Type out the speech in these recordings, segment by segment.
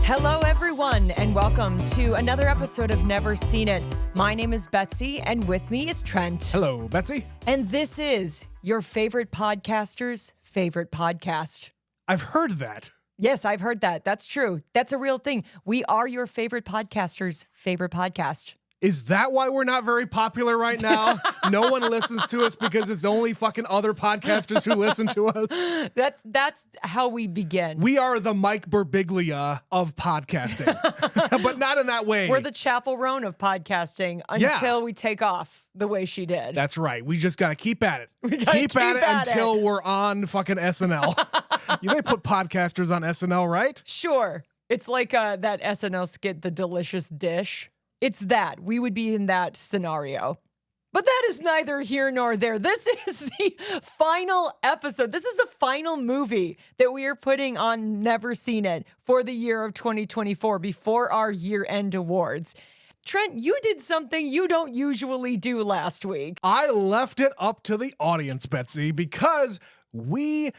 Hello, everyone, and welcome to another episode of Never Seen It. My name is Betsy, and with me is Trent. Hello, Betsy. And this is your favorite podcaster's favorite podcast. I've heard that. Yes, I've heard that. That's true. That's a real thing. We are your favorite podcaster's favorite podcast. Is that why we're not very popular right now? No one listens to us because it's only fucking other podcasters who listen to us. That's how we begin. We are the Mike Birbiglia of podcasting, but not in that way. We're the Chapel Roan of podcasting until we take off the way she did. That's right. We just got to keep at it. Keep at it until we're on fucking SNL. They put podcasters on SNL, right? Sure. It's like that SNL skit, The Delicious Dish. It's that. We would be in that scenario. But that is neither here nor there. This is the final episode. This is the final movie that we are putting on Never Seen It for the year of 2024 before our year-end awards. Trent, you did something you don't usually do last week. I left it up to the audience, Betsy, because we're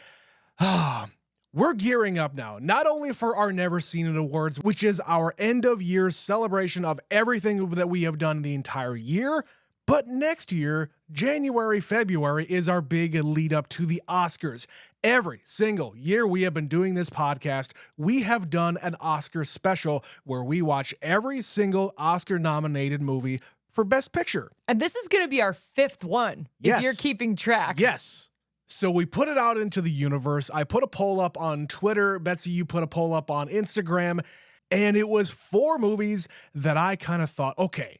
gearing up now, not only for our Never Seen It Awards, which is our end of year celebration of everything that we have done the entire year, but next year, January, February is our big lead up to the Oscars. Every single year we have been doing this podcast, we have done an Oscar special where we watch every single Oscar nominated movie for Best Picture. And this is going to be our fifth one, if you're keeping track. Yes. So we put it out into the universe. I put a poll up on Twitter. Betsy, you put a poll up on Instagram. And it was 4 movies that I kind of thought, okay,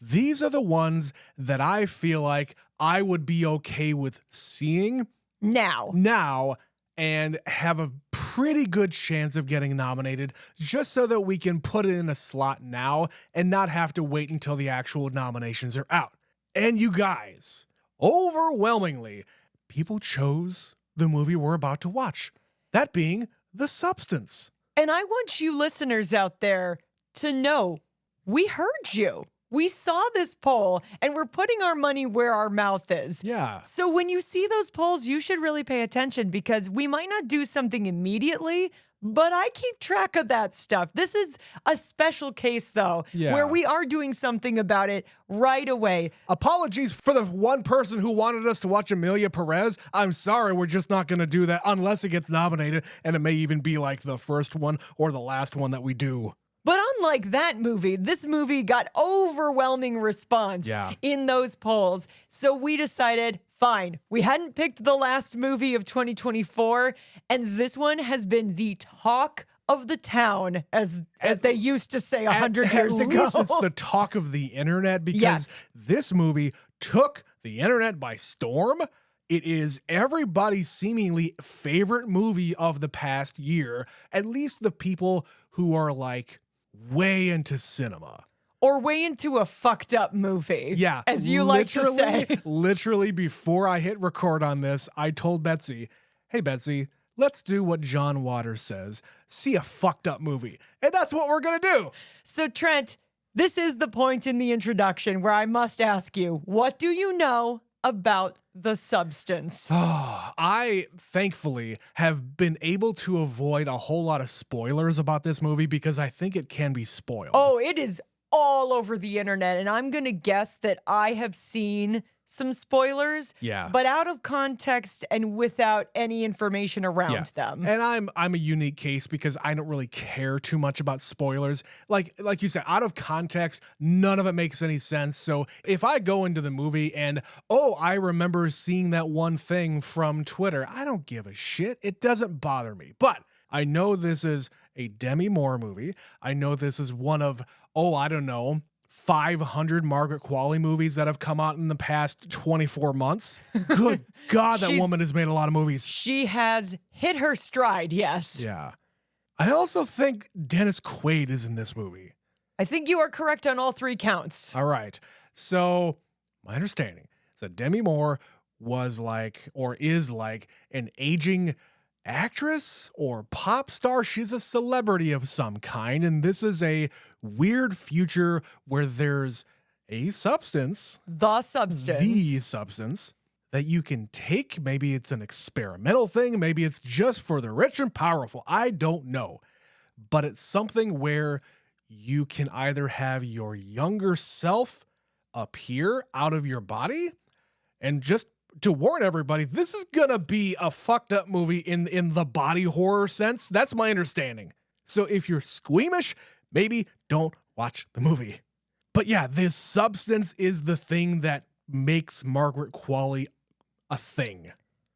these are the ones that I feel like I would be okay with seeing now and have a pretty good chance of getting nominated, just so that we can put it in a slot now and not have to wait until the actual nominations are out. And you guys, overwhelmingly, people chose the movie we're about to watch, that being The Substance. And I want you listeners out there to know we heard you. We saw this poll, and we're putting our money where our mouth is. Yeah. So when you see those polls, you should really pay attention, because we might not do something immediately, but I keep track of that stuff. This is a special case, though, where we are doing something about it right away. Apologies for the one person who wanted us to watch Amelia Perez. I'm sorry, we're just not going to do that unless it gets nominated, and it may even be like the first one or the last one that we do. But unlike that movie, this movie got overwhelming response in those polls. So we decided, fine, we hadn't picked the last movie of 2024, and this one has been the talk of the town, as they used to say 100 years ago. At least it's the talk of the internet, because this movie took the internet by storm. It is everybody's seemingly favorite movie of the past year, at least the people who are like way into cinema. Or way into a fucked up movie. Yeah. As you like to say. Literally, before I hit record on this, I told Betsy, hey, Betsy, let's do what John Waters says. See a fucked up movie. And that's what we're going to do. So, Trent, this is the point in the introduction where I must ask you, what do you know about The Substance? I thankfully have been able to avoid a whole lot of spoilers about this movie because I think it can be spoiled. Oh, it is all over the internet, and I'm going to guess that I have seen some spoilers, but out of context and without any information around them. And I'm a unique case because I don't really care too much about spoilers. Like you said, out of context, none of it makes any sense. So if I go into the movie and, I remember seeing that one thing from Twitter, I don't give a shit. It doesn't bother me. But I know this is a Demi Moore movie. I know this is one of, 500 Margaret Qualley movies that have come out in the past 24 months. Good God, that woman has made a lot of movies. She has hit her stride, yes. Yeah. I also think Dennis Quaid is in this movie. I think you are correct on all 3 counts. All right. So my understanding is that Demi Moore was like, or is like, an aging actress or pop star. She's a celebrity of some kind, and this is a weird future where there's a substance, the substance that you can take. Maybe it's an experimental thing, maybe it's just for the rich and powerful, I don't know, but it's something where you can either have your younger self appear out of your body, and just to warn everybody, this is gonna be a fucked up movie in the body horror sense. That's my understanding. So if you're squeamish, maybe don't watch the movie. But yeah, this substance is the thing that makes Margaret Qualley a thing.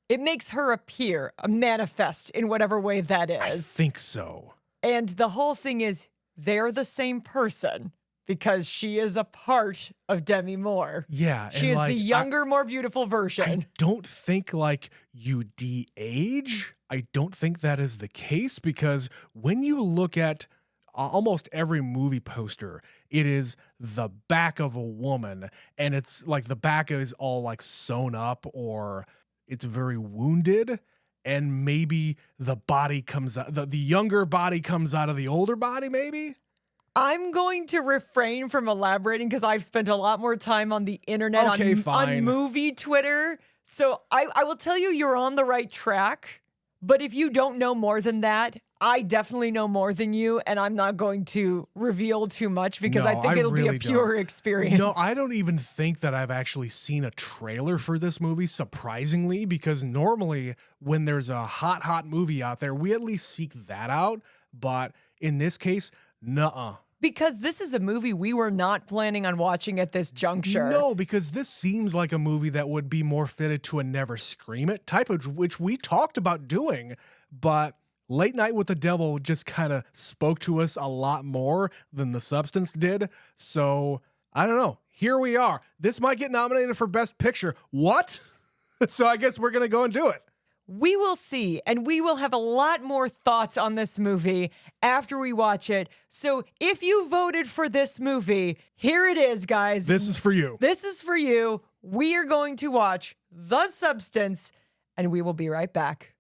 It makes her appear, a manifest in whatever way that is. I think so. And the whole thing is they're the same person because she is a part of Demi Moore. Yeah. She is the younger, more beautiful version. I don't think like you de-age. I don't think that is the case, because when you look at almost every movie poster, it is the back of a woman, and it's like the back is all like sewn up, or it's very wounded, and maybe the body comes out, the younger body comes out of the older body, maybe? I'm going to refrain from elaborating because I've spent a lot more time on the internet, on movie Twitter. So I will tell you, you're on the right track. But if you don't know more than that, I definitely know more than you, and I'm not going to reveal too much because I think it'll be a pure experience. No, I don't even think that I've actually seen a trailer for this movie, surprisingly, because normally when there's a hot movie out there, we at least seek that out. But in this case, nuh-uh. Because this is a movie we were not planning on watching at this juncture. No, because this seems like a movie that would be more fitted to a Never Scream It type of, which we talked about doing, but Late Night with the Devil just kind of spoke to us a lot more than The Substance did. So, I don't know. Here we are. This might get nominated for Best Picture. What? So I guess we're going to go and do it. We will see, and we will have a lot more thoughts on this movie after we watch it. So if you voted for this movie, here it is, guys. This is for you. This is for you. We are going to watch The Substance, and we will be right back.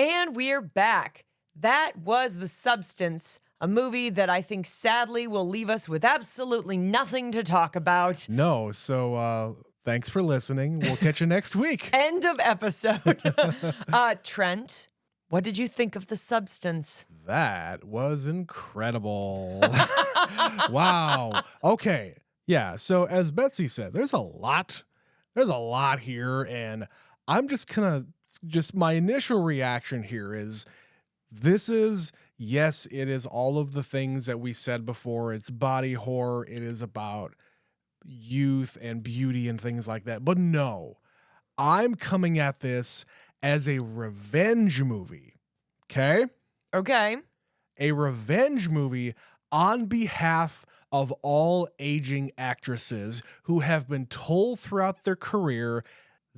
And we're back. That was The Substance, a movie that I think sadly will leave us with absolutely nothing to talk about. No, so thanks for listening. We'll catch you next week. End of episode. Trent, what did you think of The Substance? That was incredible. Wow. Okay. Yeah, so as Betsy said, there's a lot here, and I'm just my initial reaction here is, yes, it is all of the things that we said before. It's body horror. It is about youth and beauty and things like that. But no, I'm coming at this as a revenge movie. Okay? Okay. A revenge movie on behalf of all aging actresses who have been told throughout their career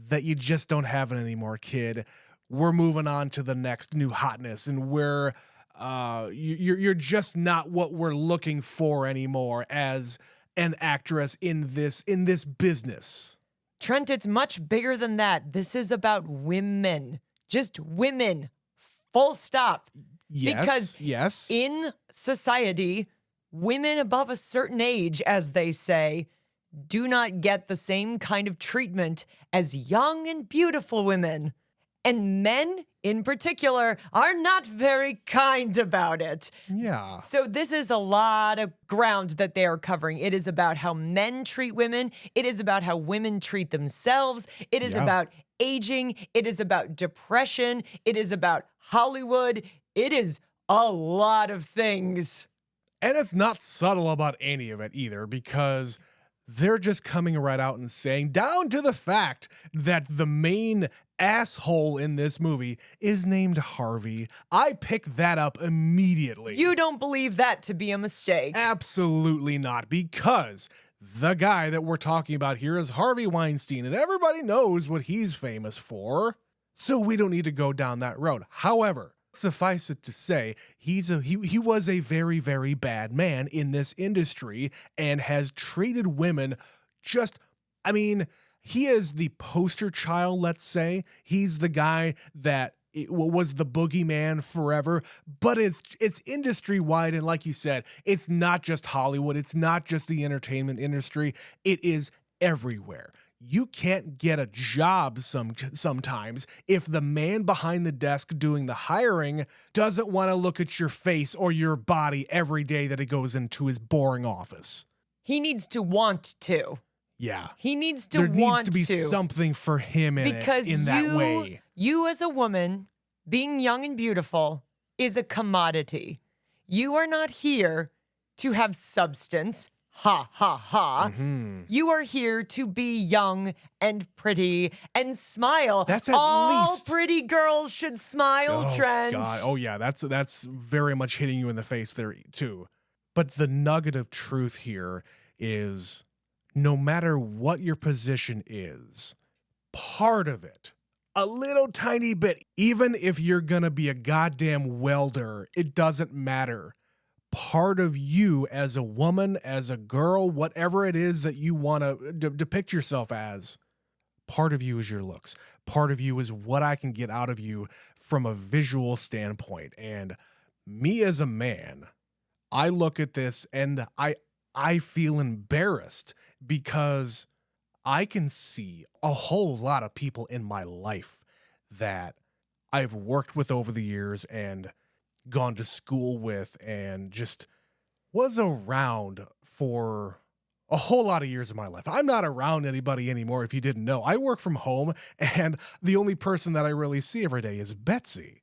that you just don't have it anymore, kid. We're moving on to the next new hotness, and you're just not what we're looking for anymore as an actress in this business. Trent, it's much bigger than that. This is about women. Just women. Full stop. Yes. Because in society, women above a certain age, as they say, do not get the same kind of treatment as young and beautiful women. And men, in particular, are not very kind about it. Yeah. So this is a lot of ground that they are covering. It is about how men treat women. It is about how women treat themselves. It is about aging. It is about depression. It is about Hollywood. It is a lot of things. And it's not subtle about any of it either, because they're just coming right out and saying, down to the fact that the main asshole in this movie is named Harvey. I picked that up immediately. You don't believe that to be a mistake? Absolutely not, because the guy that we're talking about here is Harvey Weinstein, and everybody knows what he's famous for, so we don't need to go down that road. However, Suffice it to say, he was a very, very bad man in this industry and has treated women just, I mean, he is the poster child, let's say. He's the guy that was the boogeyman forever, but it's industry wide. And like you said, it's not just Hollywood. It's not just the entertainment industry. It is everywhere. You can't get a job sometimes if the man behind the desk doing the hiring doesn't want to look at your face or your body every day that he goes into his boring office. He needs to want to. Yeah. He needs to there want needs to be something for him in because it in that way. You as a woman, being young and beautiful, is a commodity. You are not here to have substance. Ha, ha, ha. Mm-hmm. You are here to be young and pretty and smile. That's at all least pretty girls should smile, Trent. God. Oh, yeah. That's very much hitting you in the face there, too. But the nugget of truth here is no matter what your position is, part of it, a little tiny bit, even if you're going to be a goddamn welder, it doesn't matter. Part of you as a woman, as a girl, whatever it is that you want to depict yourself as, part of you is your looks. Part of you is what I can get out of you from a visual standpoint. And me as a man, I look at this and I feel embarrassed because I can see a whole lot of people in my life that I've worked with over the years and gone to school with and just was around for a whole lot of years of my life. I'm not around anybody anymore, if you didn't know. I work from home, and the only person that I really see every day is Betsy.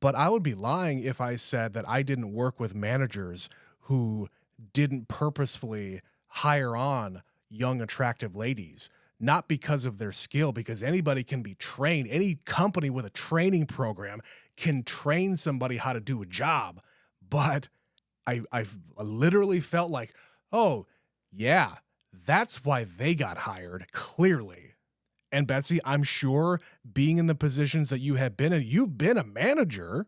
But I would be lying if I said that I didn't work with managers who didn't purposefully hire on young, attractive ladies. Not because of their skill, because anybody can be trained. Any company with a training program can train somebody how to do a job. But I've literally felt like, oh, yeah, that's why they got hired, clearly. And Betsy, I'm sure being in the positions that you have been in, you've been a manager.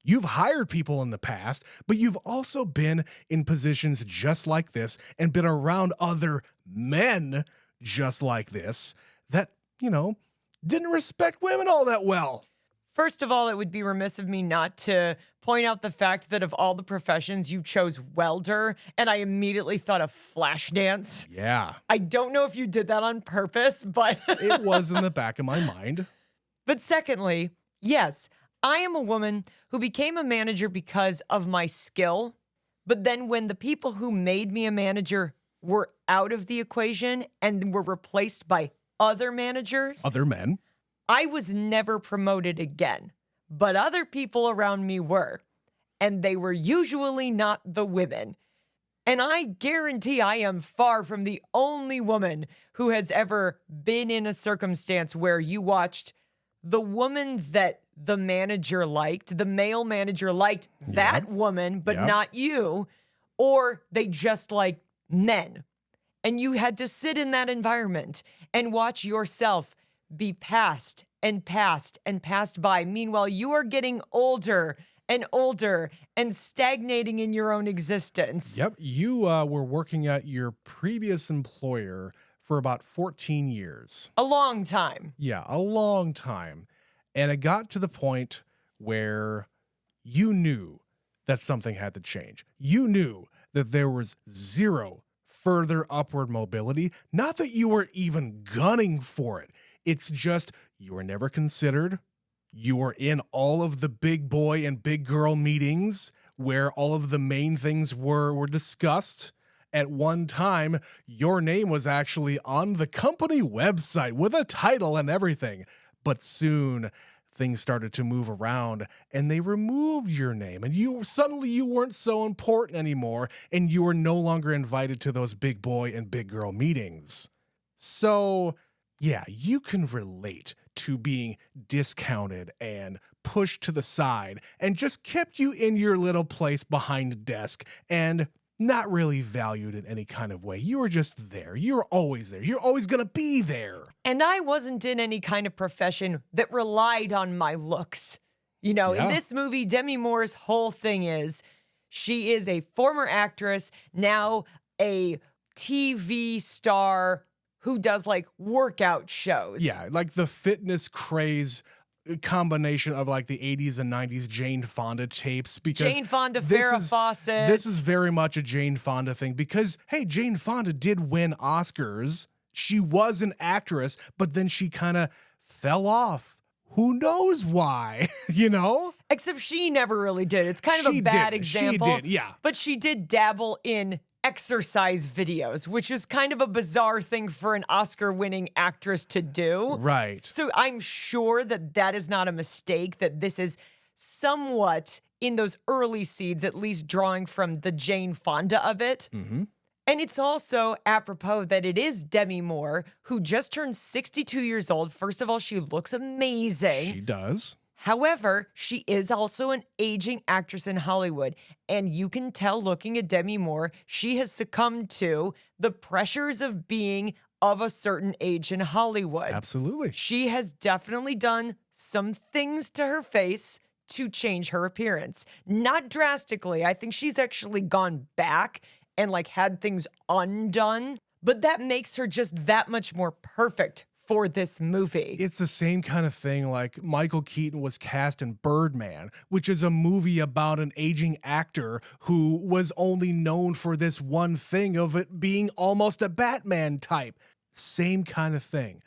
You've hired people in the past, but you've also been in positions just like this and been around other men just like this that, didn't respect women all that well. First of all, it would be remiss of me not to point out the fact that of all the professions, you chose welder, and I immediately thought of flash dance. Yeah. I don't know if you did that on purpose, but it was in the back of my mind. But secondly, yes, I am a woman who became a manager because of my skill. But then when the people who made me a manager were out of the equation and were replaced by other managers, other men, I was never promoted again. But other people around me were. And they were usually not the women. And I guarantee I am far from the only woman who has ever been in a circumstance where you watched the woman that the manager liked, the male manager liked that woman, but not you, or they just liked men. And you had to sit in that environment and watch yourself be passed and passed and passed by. Meanwhile, you are getting older and older and stagnating in your own existence. Yep. You were working at your previous employer for about 14 years. A long time. Yeah, a long time. And it got to the point where you knew that something had to change. You knew that there was zero further upward mobility. Not that you were even gunning for it. It's just you were never considered. You were in all of the big boy and big girl meetings where all of the main things were discussed. At one time, your name was actually on the company website with a title and everything. But soon things started to move around and they removed your name and you weren't so important anymore and you were no longer invited to those big boy and big girl meetings. So yeah, you can relate to being discounted and pushed to the side and just kept you in your little place behind a desk and not really valued in any kind of way. You were just there. You're always there. You're always going to be there. And I wasn't in any kind of profession that relied on my looks. You know, in Yeah. this movie, Demi Moore's whole thing is she is a former actress, now a TV star who does like workout shows. Yeah, like the fitness craze combination of like the 80s and 90s Jane Fonda tapes, because Jane Fonda, this Farrah is Fawcett. this is very much a Jane Fonda thing, because hey, Jane Fonda did win Oscars. She was an actress, but then she kind of fell off. Who knows why, you know? Except she never really did. It's kind of She a bad did. example. She did, yeah. But she did dabble in exercise videos, which is kind of a bizarre thing for an Oscar-winning actress to do. Right. So I'm sure that that is not a mistake, that this is somewhat in those early seeds, at least drawing from the Jane Fonda of it. Mm-hmm. And it's also apropos that it is Demi Moore, who just turned 62 years old. First of all, she looks amazing. She does. However, she is also an aging actress in Hollywood. And you can tell looking at Demi Moore, she has succumbed to the pressures of being of a certain age in Hollywood. Absolutely. She has definitely done some things to her face to change her appearance. Not drastically. I think she's actually gone back and like had things undone, but that makes her just that much more perfect for this movie. It's the same kind of thing like Michael Keaton was cast in Birdman, which is a movie about an aging actor who was only known for this one thing of it being almost a Batman type. Same kind of thing.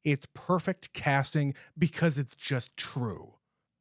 It's perfect casting because it's just true.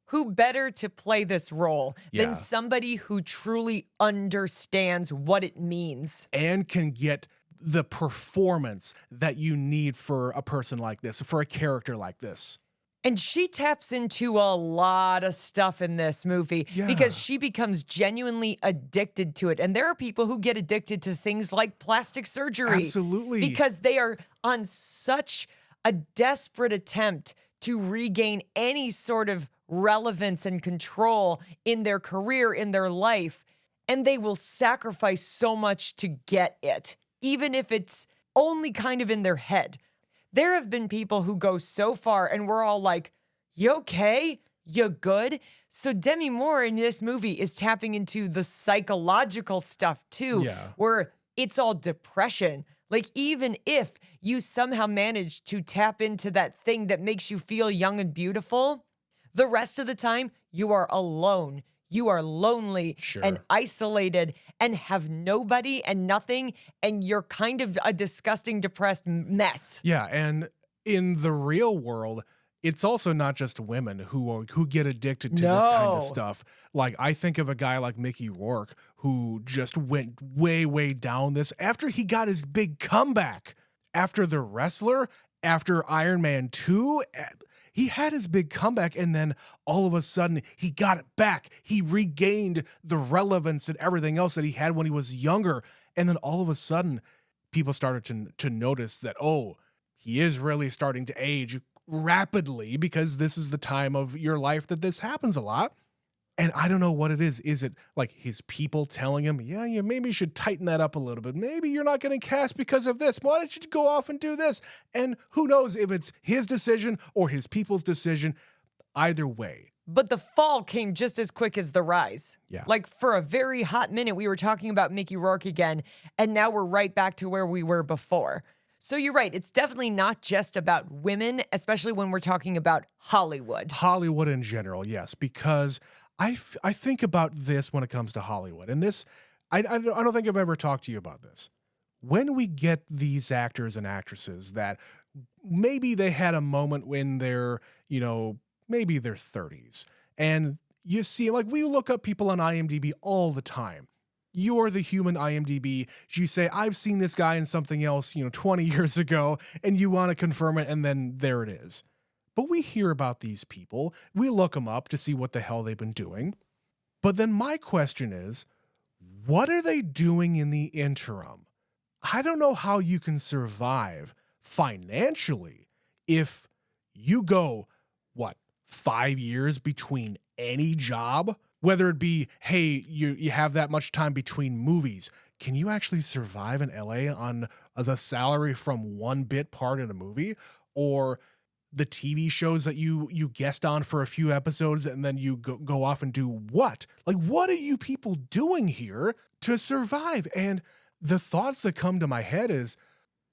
Who better to play this role Yeah. than somebody who truly understands what it means? And can get the performance that you need for a person like this, for a character like this. And she taps into a lot of stuff in this movie because she becomes genuinely addicted to it. And there are people who get addicted to things like plastic surgery. Absolutely. Because they are on such a desperate attempt to regain any sort of relevance and control in their career, in their life. And they will sacrifice so much to get it, even if it's only kind of in their head. There have been people who go so far and we're all like, you okay? You good? So Demi Moore in this movie is tapping into the psychological stuff too, where it's all depression. Like even if you somehow manage to tap into that thing that makes you feel young and beautiful, the rest of the time you are alone. You are lonely and isolated and have nobody and nothing, and you're kind of a disgusting, depressed mess. Yeah, and in the real world, it's also not just women who get addicted to this kind of stuff. Like I think of a guy like Mickey Rourke who just went way, way down this after he got his big comeback. After The Wrestler, after Iron Man 2, he had his big comeback, and then all of a sudden he got it back. He regained the relevance and everything else that he had when he was younger. And then all of a sudden people started to notice that, oh, he is really starting to age rapidly, because this is the time of your life that this happens a lot. And I don't know what it is. Is it like his people telling him, yeah, you maybe should tighten that up a little bit. Maybe you're not getting cast because of this. Why don't you go off and do this? And who knows if it's his decision or his people's decision. Either way. But the fall came just as quick as the rise. Yeah. Like for a very hot minute, we were talking about Mickey Rourke again, and now we're right back to where we were before. So you're right. It's definitely not just about women, especially when we're talking about Hollywood. Hollywood in general, yes, because I think about this when it comes to Hollywood. And this, I don't think I've ever talked to you about this. When we get these actors and actresses that maybe they had a moment when they're, maybe their 30s, and you see, like, we look up people on IMDb all the time. You are the human IMDb. You say, I've seen this guy in something else, 20 years ago, and you want to confirm it, and then there it is. But we hear about these people. We look them up to see what the hell they've been doing. But then my question is, what are they doing in the interim? I don't know how you can survive financially if you go, 5 years between any job? Whether it be, hey, you have that much time between movies. Can you actually survive in LA on the salary from one bit part in a movie? Or the TV shows that you guest on for a few episodes and then you go off and do what? Like, what are you people doing here to survive? And the thoughts that come to my head is,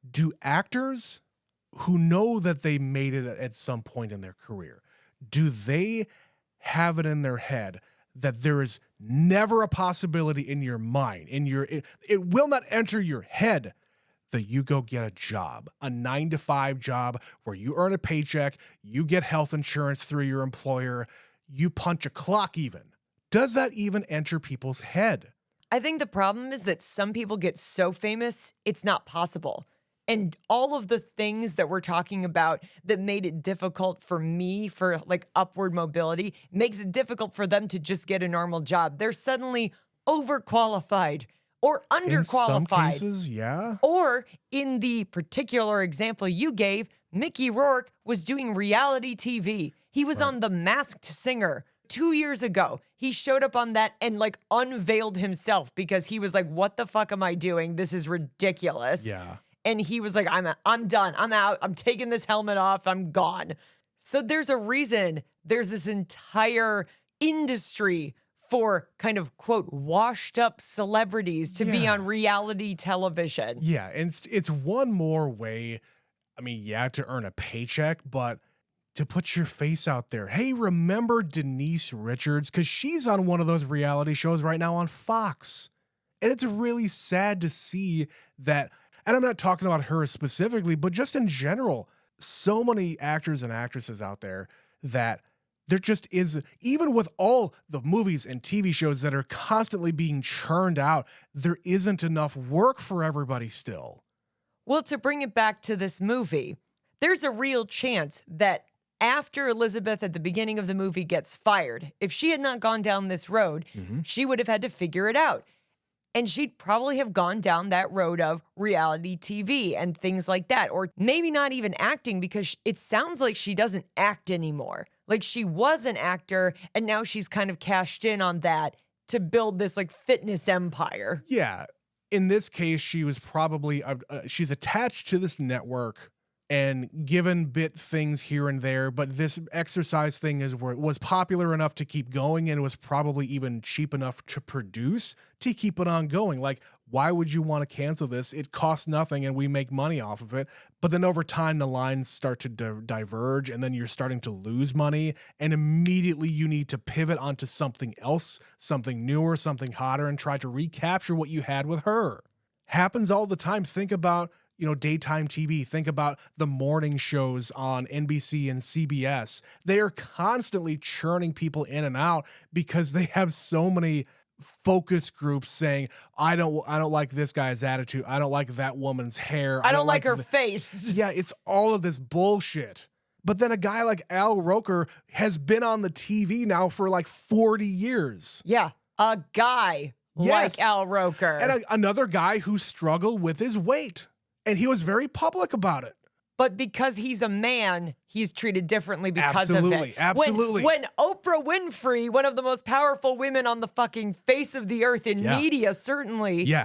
do actors who know that they made it at some point in their career, do they have it in their head that there is never a possibility in your mind, it will not enter your head that you go get a job, a 9-to-5 job where you earn a paycheck, you get health insurance through your employer, you punch a clock even? Does that even enter people's head? I think the problem is that some people get so famous, it's not possible. And all of the things that we're talking about that made it difficult for me for like upward mobility makes it difficult for them to just get a normal job. They're suddenly overqualified or underqualified. In some cases, yeah. Or in the particular example you gave, Mickey Rourke was doing reality TV. He was on The Masked Singer 2 years ago. He showed up on that and like unveiled himself because he was like, what the fuck am I doing? This is ridiculous. Yeah. And he was like, I'm done. I'm out. I'm taking this helmet off. I'm gone. So there's a reason there's this entire industry for kind of, quote, washed up celebrities to be on reality television. Yeah, and it's one more way, I mean, yeah, to earn a paycheck, but to put your face out there. Hey, remember Denise Richards? Because she's on one of those reality shows right now on Fox. And it's really sad to see that, and I'm not talking about her specifically, but just in general, so many actors and actresses out there that there just is, even with all the movies and TV shows that are constantly being churned out, there isn't enough work for everybody still. Well, to bring it back to this movie, there's a real chance that after Elizabeth at the beginning of the movie gets fired, if she had not gone down this road, she would have had to figure it out. And she'd probably have gone down that road of reality TV and things like that. Or maybe not even acting, because it sounds like she doesn't act anymore. Like she was an actor and now she's kind of cashed in on that to build this like fitness empire. Yeah. In this case, she was probably, she's attached to this network and given bit things here and there, but this exercise thing was popular enough to keep going, and it was probably even cheap enough to produce to keep it on going. Like, why would you want to cancel this? It costs nothing and we make money off of it. But then over time, the lines start to diverge, and then you're starting to lose money, and immediately you need to pivot onto something else, something newer, something hotter, and try to recapture what you had with her. Happens all the time. Think about, daytime TV. Think about the morning shows on NBC and CBS. They are constantly churning people in and out because they have so many focus groups saying, I don't like this guy's attitude. I don't like that woman's hair. I don't like her face. Yeah, it's all of this bullshit. But then a guy like Al Roker has been on the TV now for like 40 years. Yeah, a guy like Al Roker. And another guy who struggled with his weight. And he was very public about it. But because he's a man, he's treated differently because of it. Absolutely. When Oprah Winfrey, one of the most powerful women on the fucking face of the earth in media, certainly,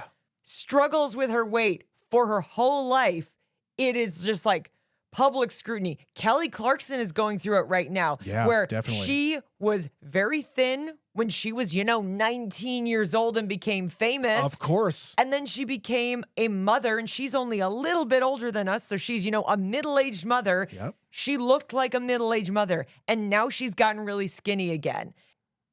struggles with her weight for her whole life, it is just like public scrutiny. Kelly Clarkson is going through it right now, where definitely. she was very thin when she was, 19 years old and became famous. Of course. And then she became a mother, and she's only a little bit older than us. So she's, a middle-aged mother. Yep. She looked like a middle-aged mother, and now she's gotten really skinny again.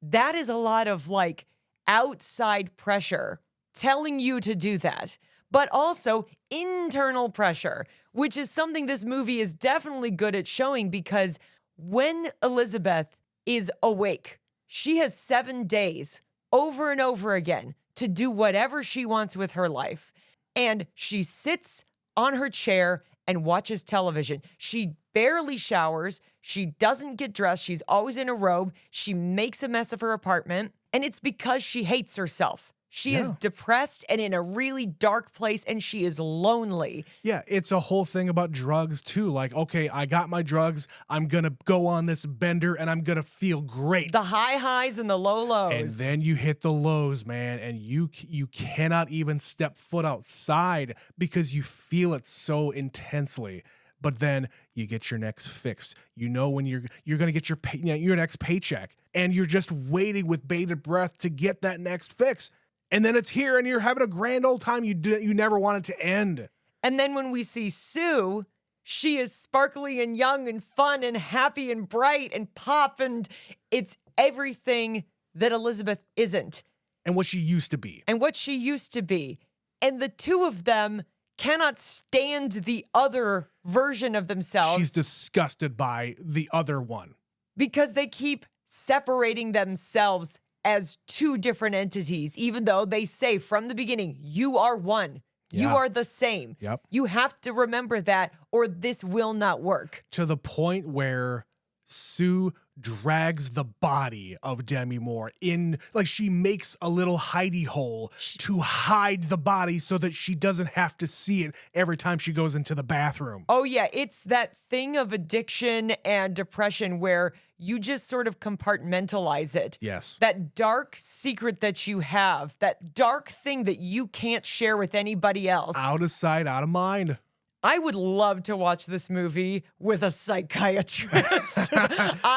That is a lot of like outside pressure telling you to do that, but also internal pressure, which is something this movie is definitely good at showing, because when Elizabeth is awake, she has 7 days over and over again to do whatever she wants with her life. And she sits on her chair and watches television. She barely showers. She doesn't get dressed. She's always in a robe. She makes a mess of her apartment. And it's because she hates herself. She is depressed and in a really dark place, and she is lonely. Yeah, it's a whole thing about drugs too. Like, okay, I got my drugs. I'm going to go on this bender and I'm going to feel great. The high highs and the low lows. And then you hit the lows, man, and you cannot even step foot outside because you feel it so intensely. but then you get your next fix. You know when you're going to get your next paycheck, and you're just waiting with bated breath to get that next fix. And then it's here, and you're having a grand old time you never want it to end. And then when we see Sue, she is sparkly and young and fun and happy and bright and pop, and it's everything that Elizabeth isn't. And what she used to be. And what she used to be. And the two of them cannot stand the other version of themselves. She's disgusted by the other one. Because they keep separating themselves as two different entities, even though they say from the beginning, you are one. You are the same. Yep. You have to remember that, or this will not work. To the point where Sue drags the body of Demi Moore in, like she makes a little hidey hole to hide the body so that she doesn't have to see it every time she goes into the bathroom. Oh yeah, it's that thing of addiction and depression where you just sort of compartmentalize it. Yes. That dark secret that you have, that dark thing that you can't share with anybody else. Out of sight, out of mind. I would love to watch this movie with a psychiatrist.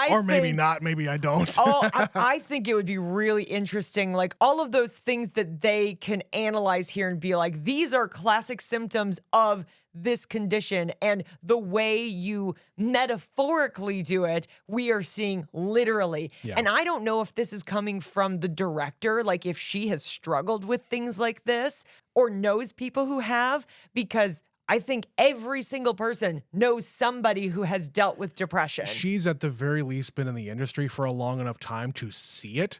Or maybe not. Maybe I don't. I think it would be really interesting. Like all of those things that they can analyze here and be like, these are classic symptoms of this condition. And the way you metaphorically do it, we are seeing literally. Yeah. And I don't know if this is coming from the director, like if she has struggled with things like this or knows people who have, because I think every single person knows somebody who has dealt with depression. She's at the very least been in the industry for a long enough time to see it.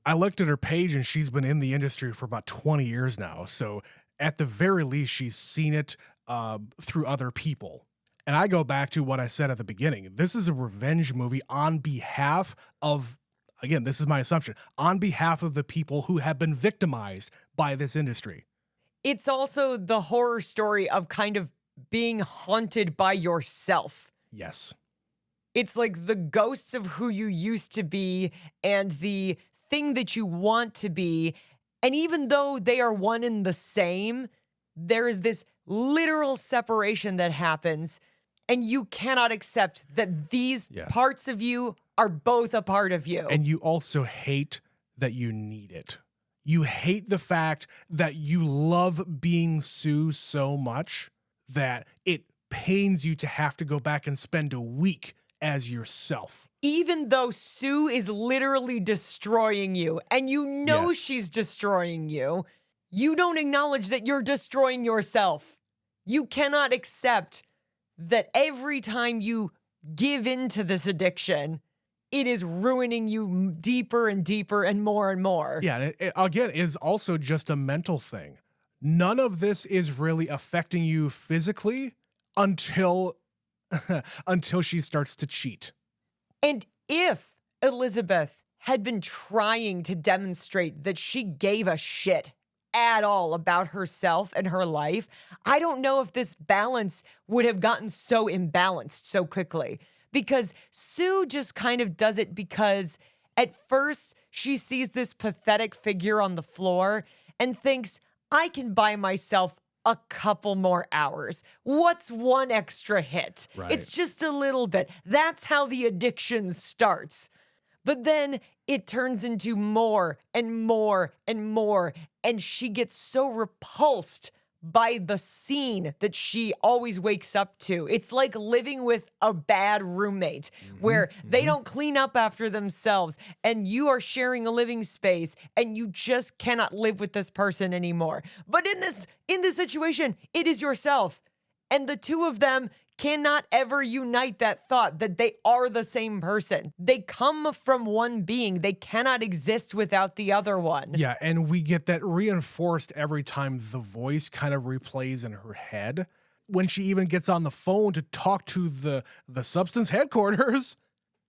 I looked at her page and she's been in the industry for about 20 years now. So at the very least, she's seen it through other people. And I go back to what I said at the beginning. This is a revenge movie on behalf of, again, this is my assumption, on behalf of the people who have been victimized by this industry. It's also the horror story of kind of being haunted by yourself. Yes. It's like the ghosts of who you used to be and the thing that you want to be. And even though they are one and the same, there is this literal separation that happens, and you cannot accept that these parts of you are both a part of you. And you also hate that you need it. You hate the fact that you love being Sue so much that it pains you to have to go back and spend a week as yourself. Even though Sue is literally destroying you, and you know she's destroying you, you don't acknowledge that you're destroying yourself. You cannot accept that every time you give into this addiction, it is ruining you deeper and deeper and more. Yeah, and it again, is also just a mental thing. None of this is really affecting you physically until she starts to cheat. And if Elizabeth had been trying to demonstrate that she gave a shit at all about herself and her life, I don't know if this balance would have gotten so imbalanced so quickly. Because Sue just kind of does it because at first she sees this pathetic figure on the floor and thinks, I can buy myself a couple more hours. What's one extra hit? Right. It's just a little bit. That's how the addiction starts. But then it turns into more and more and more. And she gets so repulsed by the scene that she always wakes up to. It's like living with a bad roommate where they don't clean up after themselves and you are sharing a living space and you just cannot live with this person anymore. But in this situation, it is yourself. And the two of them cannot ever unite that thought that they are the same person. They come from one being. They cannot exist without the other one. Yeah, and we get that reinforced every time the voice kind of replays in her head. When she even gets on the phone to talk to the substance headquarters,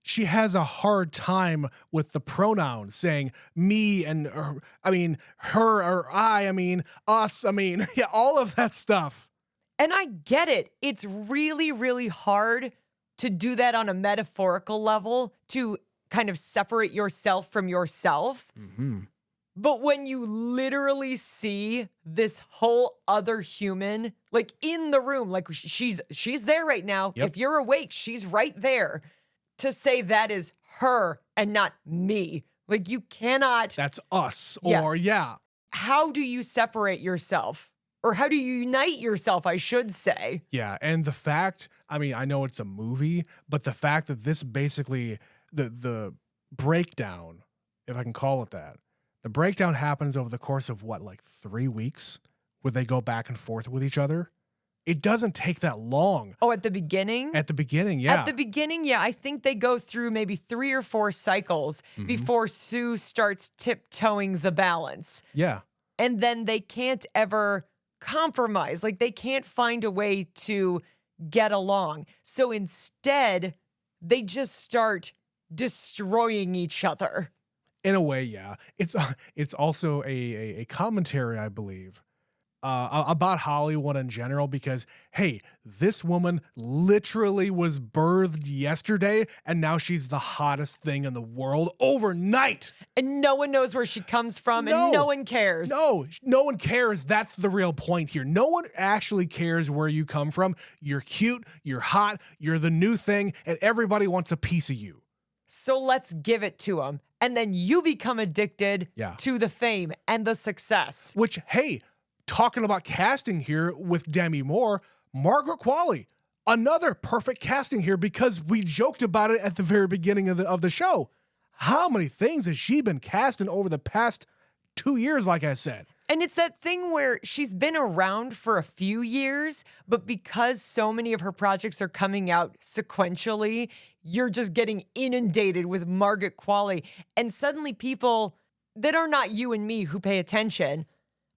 she has a hard time with the pronouns saying me and her, her or I us, yeah, all of that stuff. And I get it. It's really, really hard to do that on a metaphorical level, to kind of separate yourself from yourself. But when you literally see this whole other human, like in the room, like she's there right now. Yep. If you're awake, she's right there. To say that is her and not me. Like you cannot. That's us. Yeah. Or yeah. How do you separate yourself? Or how do you unite yourself, I should say? Yeah. And the fact, I mean, I know it's a movie, but the fact that this basically, the breakdown, if I can call it that, the breakdown happens over the course of what, like 3 weeks, where they go back and forth with each other. It doesn't take that long. Oh, at the beginning? At the beginning, yeah. At the beginning, yeah. I think they go through maybe 3 or 4 cycles before Sue starts tiptoeing the balance. Yeah. And then they can't ever compromise. Like they can't find a way to get along. So instead, they just start destroying each other. In a way, yeah. It's also a commentary, I believe, about Hollywood in general, because, hey, this woman literally was birthed yesterday, and now she's the hottest thing in the world overnight. And no one knows where she comes from, and no one cares. No one cares. That's the real point here. No one actually cares where you come from. You're cute, you're hot, you're the new thing, and everybody wants a piece of you. So let's give it to them. And then you become addicted to the fame and the success. Which, hey, talking about casting here with Demi Moore, Margaret Qualley, another perfect casting here, because we joked about it at the very beginning of the show. How many things has she been casting over the past 2 years, like I said? And it's that thing where she's been around for a few years, but because so many of her projects are coming out sequentially, you're just getting inundated with Margaret Qualley. And suddenly people that are not you and me who pay attention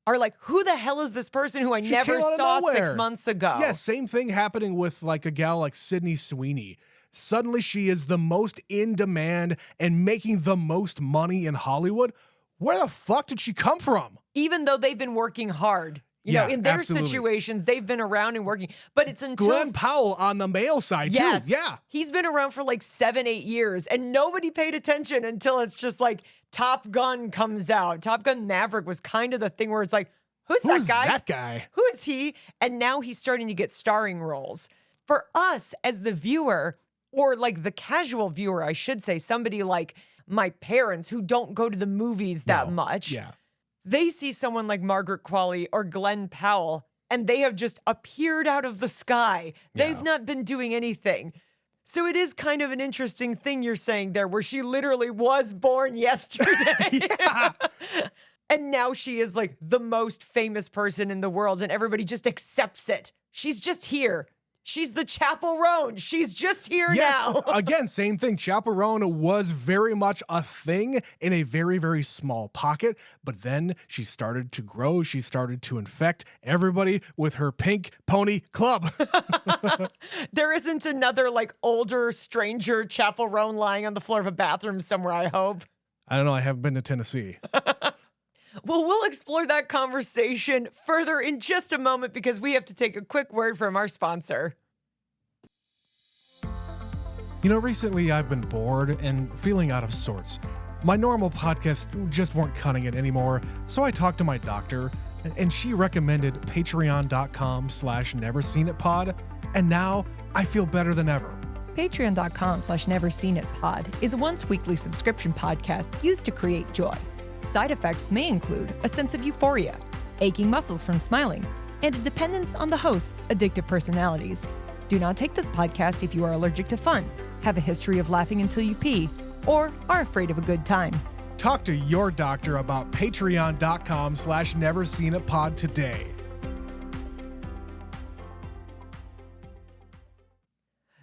are like, who the hell is this person who I never saw 6 months ago? Yeah, same thing happening with like a gal like Sydney Sweeney. Suddenly she is the most in demand and making the most money in Hollywood. Where the fuck did she come from? Even though they've been working hard. You know, in their situations, they've been around and working. But it's until Glenn Powell on the male side, too. Yeah. He's been around for like 7-8 years, and nobody paid attention until it's just like Top Gun comes out. Top Gun Maverick was kind of the thing where it's like, who's that guy? That guy? Who is he? And now he's starting to get starring roles. For us as the viewer, or like the casual viewer, I should say, somebody like my parents who don't go to the movies that much. Yeah. They see someone like Margaret Qualley or Glenn Powell, and they have just appeared out of the sky. They've not been doing anything. So it is kind of an interesting thing you're saying there, where she literally was born yesterday. And now she is like the most famous person in the world, and everybody just accepts it. She's just here. She's the chaperone. She's just here now. Again, same thing. Chaperone was very much a thing in a very, very small pocket. But then she started to grow. She started to infect everybody with her pink pony club. There isn't another like older stranger chaperone lying on the floor of a bathroom somewhere, I hope. I don't know. I haven't been to Tennessee. Well, we'll explore that conversation further in just a moment, because we have to take a quick word from our sponsor. You know, recently I've been bored and feeling out of sorts. My normal podcasts just weren't cutting it anymore, so I talked to my doctor, and she recommended patreon.com/neverseenitpod, and now I feel better than ever. Patreon.com/neverseenitpod is a once-weekly subscription podcast used to create joy. Side effects may include a sense of euphoria, aching muscles from smiling, and a dependence on the host's addictive personalities. Do not take this podcast if you are allergic to fun, have a history of laughing until you pee, or are afraid of a good time. Talk to your doctor about patreon.com/neverseenitpod today.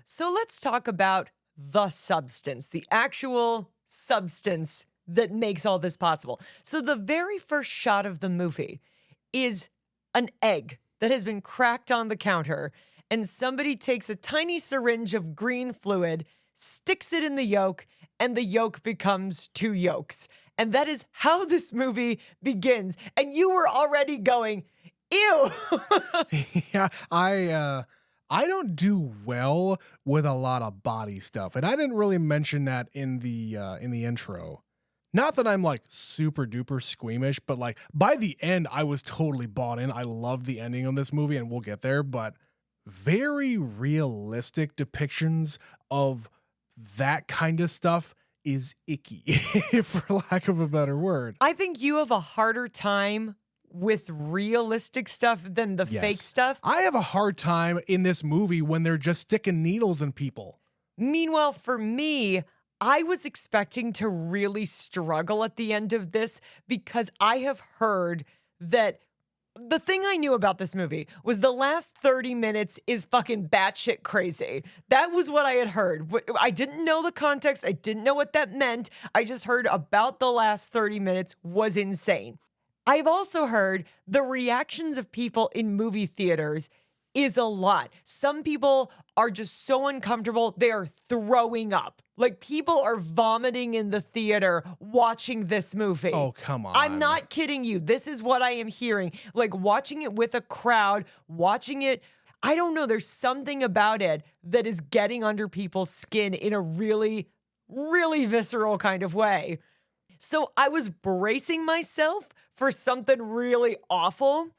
So let's talk about the substance, the actual substance that makes all this possible. So the very first shot of the movie is an egg that has been cracked on the counter, and somebody takes a tiny syringe of green fluid, sticks it in the yolk, and the yolk becomes 2 yolks. And that is how this movie begins. And you were already going, ew. Yeah, I don't do well with a lot of body stuff, and I didn't really mention that in the intro. Not that I'm like super duper squeamish, but like by the end, I was totally bought in. I love the ending of this movie, and we'll get there, but very realistic depictions of that kind of stuff is icky, for lack of a better word. I think you have a harder time with realistic stuff than the Yes. fake stuff. I have a hard time in this movie when they're just sticking needles in people. Meanwhile, for me, I was expecting to really struggle at the end of this because I have heard that the thing I knew about this movie was the last 30 minutes is fucking batshit crazy. That was what I had heard. I didn't know the context. I didn't know what that meant. I just heard about the last 30 minutes was insane. I've also heard the reactions of people in movie theaters is a lot. Some people are just so uncomfortable, they are throwing up. Like, people are vomiting in the theater watching this movie. Oh, come on. I'm not kidding you. This is what I am hearing. Like, watching it with a crowd, watching it, I don't know, there's something about it that is getting under people's skin in a really, really visceral kind of way. So I was bracing myself for something really awful.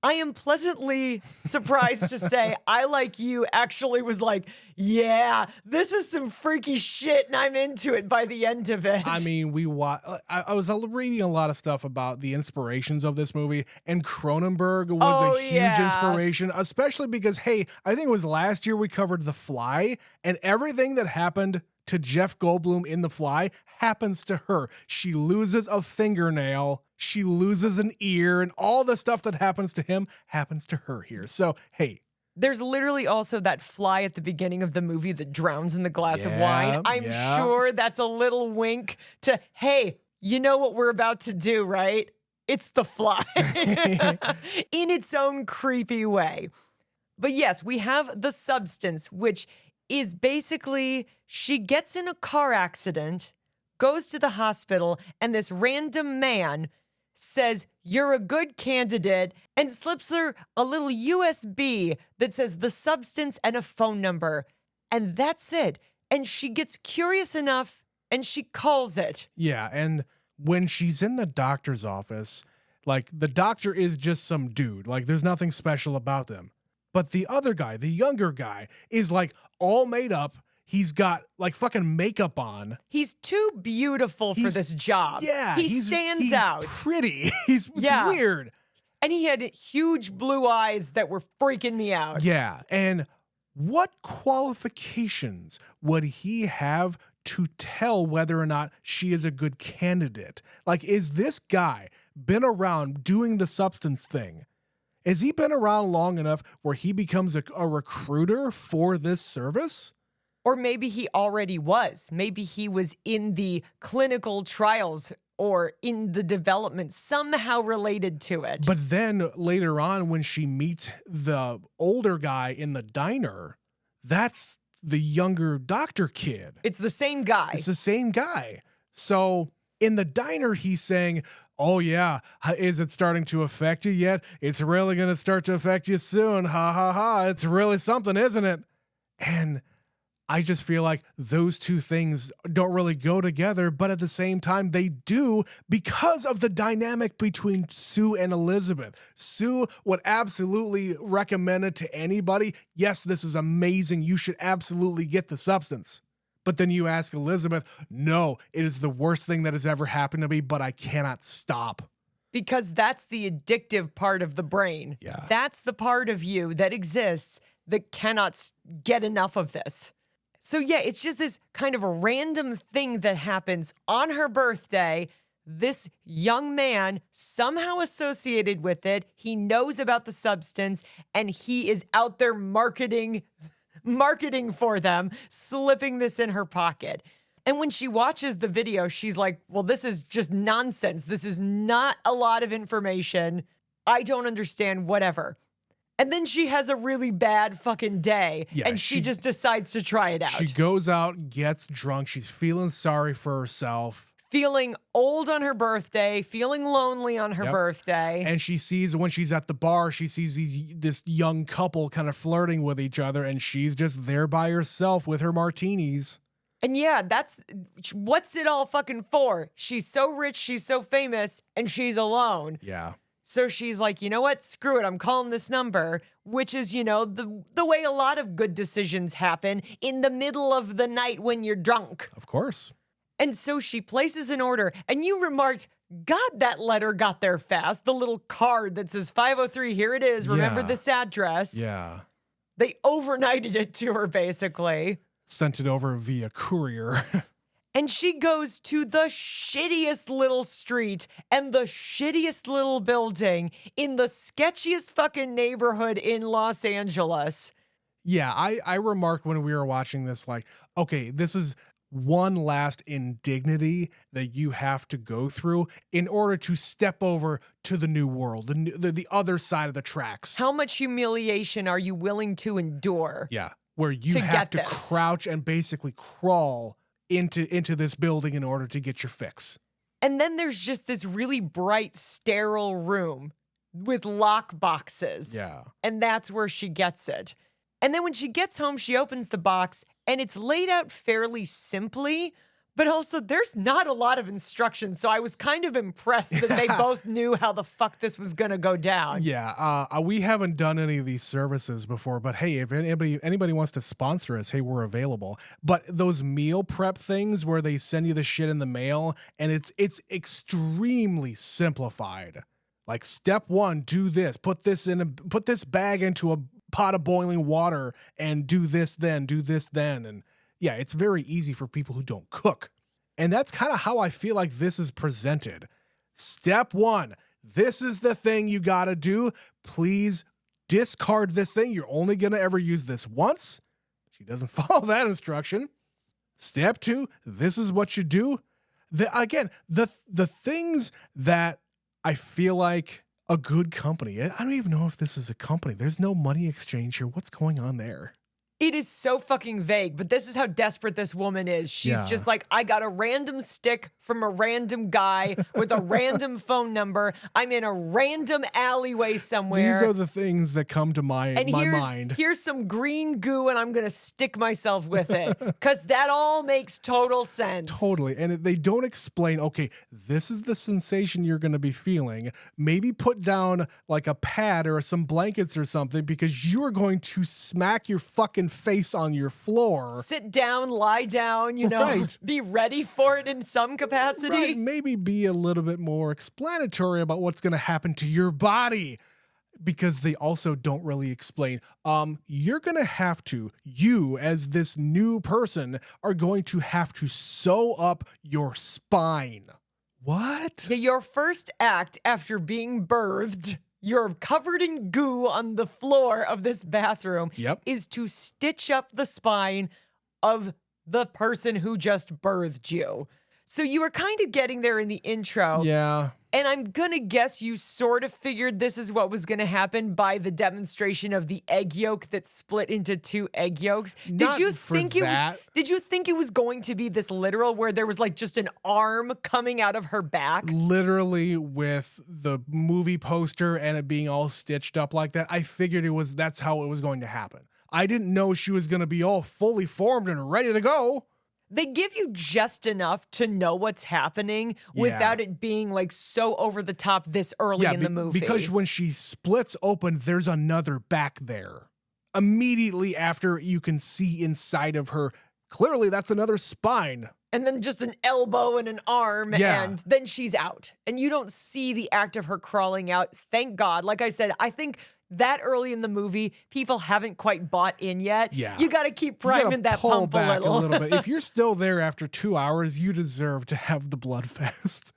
I am pleasantly surprised to say I, like you, actually was like, yeah, this is some freaky shit, and I'm into it by the end of it. I mean, I was reading a lot of stuff about the inspirations of this movie, and Cronenberg was a huge inspiration, especially because, hey, I think it was last year we covered The Fly, and everything that happened to Jeff Goldblum in The Fly happens to her. She loses a fingernail, she loses an ear, and all the stuff that happens to him happens to her here. So, hey. There's literally also that fly at the beginning of the movie that drowns in the glass of wine. I'm sure that's a little wink to, hey, you know what we're about to do, right? It's The Fly in its own creepy way. But yes, we have The Substance, which is basically she gets in a car accident, goes to the hospital, and this random man says, you're a good candidate, and slips her a little USB that says The Substance and a phone number. And that's it. And she gets curious enough and she calls it. Yeah, and when she's in the doctor's office, like, the doctor is just some dude. Like, there's nothing special about them. But the other guy, the younger guy, is like all made up. He's got like fucking makeup on. He's too beautiful for this job. Yeah. He stands out. Pretty. It's weird. And he had huge blue eyes that were freaking me out. Yeah. And what qualifications would he have to tell whether or not she is a good candidate? Like, is this guy been around doing the substance thing? Has he been around long enough where he becomes a recruiter for this service? Or maybe he already was. Maybe he was in the clinical trials or in the development, somehow related to it. But then later on, when she meets the older guy in the diner, that's the younger doctor kid. It's the same guy. It's the same guy. So in the diner, he's saying, oh, yeah, is it starting to affect you yet? It's really going to start to affect you soon. Ha, ha, ha. It's really something, isn't it? And I just feel like those two things don't really go together, but at the same time, they do because of the dynamic between Sue and Elizabeth. Sue would absolutely recommend it to anybody. Yes, this is amazing. You should absolutely get the substance. But then you ask Elizabeth, no, it is the worst thing that has ever happened to me, but I cannot stop. Because that's the addictive part of the brain. Yeah. That's the part of you that exists that cannot get enough of this. So yeah, it's just this kind of a random thing that happens on her birthday. This young man, somehow associated with it, he knows about the substance, and he is out there marketing for them, slipping this in her pocket. And when she watches the video, she's like, well, this is just nonsense. This is not a lot of information. I don't understand, whatever. And then she has a really bad fucking day, and she just decides to try it out. She goes out, gets drunk. She's feeling sorry for herself. Feeling old on her birthday, feeling lonely on her birthday. And she sees, when she's at the bar, she sees this young couple kind of flirting with each other, and she's just there by herself with her martinis. And yeah, that's what's it all fucking for? She's so rich, she's so famous, and she's alone. Yeah. So she's like, you know what? Screw it. I'm calling this number, which is, the way a lot of good decisions happen in the middle of the night when you're drunk. Of course. And so she places an order, and you remarked, God, that letter got there fast. The little card that says 503, here it is. Remember Yeah. this address. Yeah. They overnighted it to her, basically. Sent it over via courier. And she goes to the shittiest little street and the shittiest little building in the sketchiest fucking neighborhood in Los Angeles. Yeah, I remarked when we were watching this, like, okay, this is one last indignity that you have to go through in order to step over to the new world, the other side of the tracks. How much humiliation are you willing to endure? Yeah, where you to have get to this? crouch and basically crawl into this building in order to get your fix. And then there's just this really bright, sterile room with lock boxes. Yeah. And that's where she gets it. And then when she gets home, she opens the box and it's laid out fairly simply, but also there's not a lot of instructions. So I was kind of impressed that they both knew how the fuck this was going to go down. Yeah, we haven't done any of these services before, but hey, if anybody wants to sponsor us, hey, we're available. But those meal prep things where they send you the shit in the mail and it's extremely simplified. Like step 1, do this, put this bag into a pot of boiling water and do this then. And yeah, it's very easy for people who don't cook. And that's kind of how I feel like this is presented. Step 1, this is the thing you got to do. Please discard this thing. You're only going to ever use this once. She doesn't follow that instruction. Step 2, this is what you do. The things that I feel like a good company. I don't even know if this is a company. There's no money exchange here. What's going on there? It is so fucking vague, but this is how desperate this woman is. She's just like, I got a random stick from a random guy with a random phone number. I'm in a random alleyway somewhere. These are the things that come to my mind. Here's some green goo, and I'm going to stick myself with it because that all makes total sense. Totally. And they don't explain, okay, this is the sensation you're going to be feeling. Maybe put down like a pad or some blankets or something because you are going to smack your fucking face on your floor. Sit down, lie down, Right. Be ready for it in some capacity. Right. Maybe be a little bit more explanatory about what's going to happen to your body. Because they also don't really explain. You're going to have to, you as this new person are going to have to sew up your spine. What? Yeah, your first act after being birthed, you're covered in goo on the floor of this bathroom, Yep. is to stitch up the spine of the person who just birthed you. So you were kind of getting there in the intro. Yeah. And I'm going to guess you sort of figured this is what was going to happen by the demonstration of the egg yolk that split into 2 egg yolks. Not Did you for think that. did you think it was going to be this literal where there was like just an arm coming out of her back? Literally with the movie poster and it being all stitched up like that, I figured that's how it was going to happen. I didn't know she was going to be all fully formed and ready to go. They give you just enough to know what's happening without it being like so over the top this early in the movie. Because when she splits open, there's another back there. Immediately after you can see inside of her, clearly that's another spine. And then just an elbow and an arm, Yeah. and then she's out. And you don't see the act of her crawling out. Thank God. Like I said, I think that early in the movie, people haven't quite bought in yet. Yeah. You got to keep You gotta priming that pull pump back a little. bit. If you're still there after 2 hours, you deserve to have the blood fast.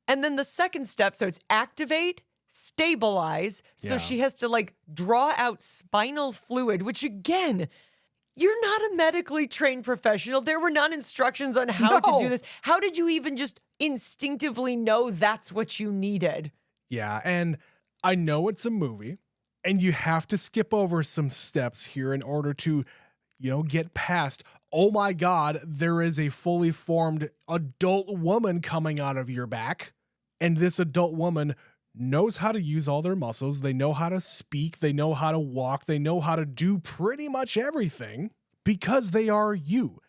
And then the second step, so it's activate, stabilize. So Yeah. she has to like draw out spinal fluid, which again, you're not a medically trained professional. There were not instructions on how to do No. this. How did you even just instinctively know that's what you needed? Yeah, and I know it's a movie, and you have to skip over some steps here in order to, get past, oh my God, there is a fully formed adult woman coming out of your back. And this adult woman knows how to use all their muscles. They know how to speak. They know how to walk. They know how to do pretty much everything because they are you.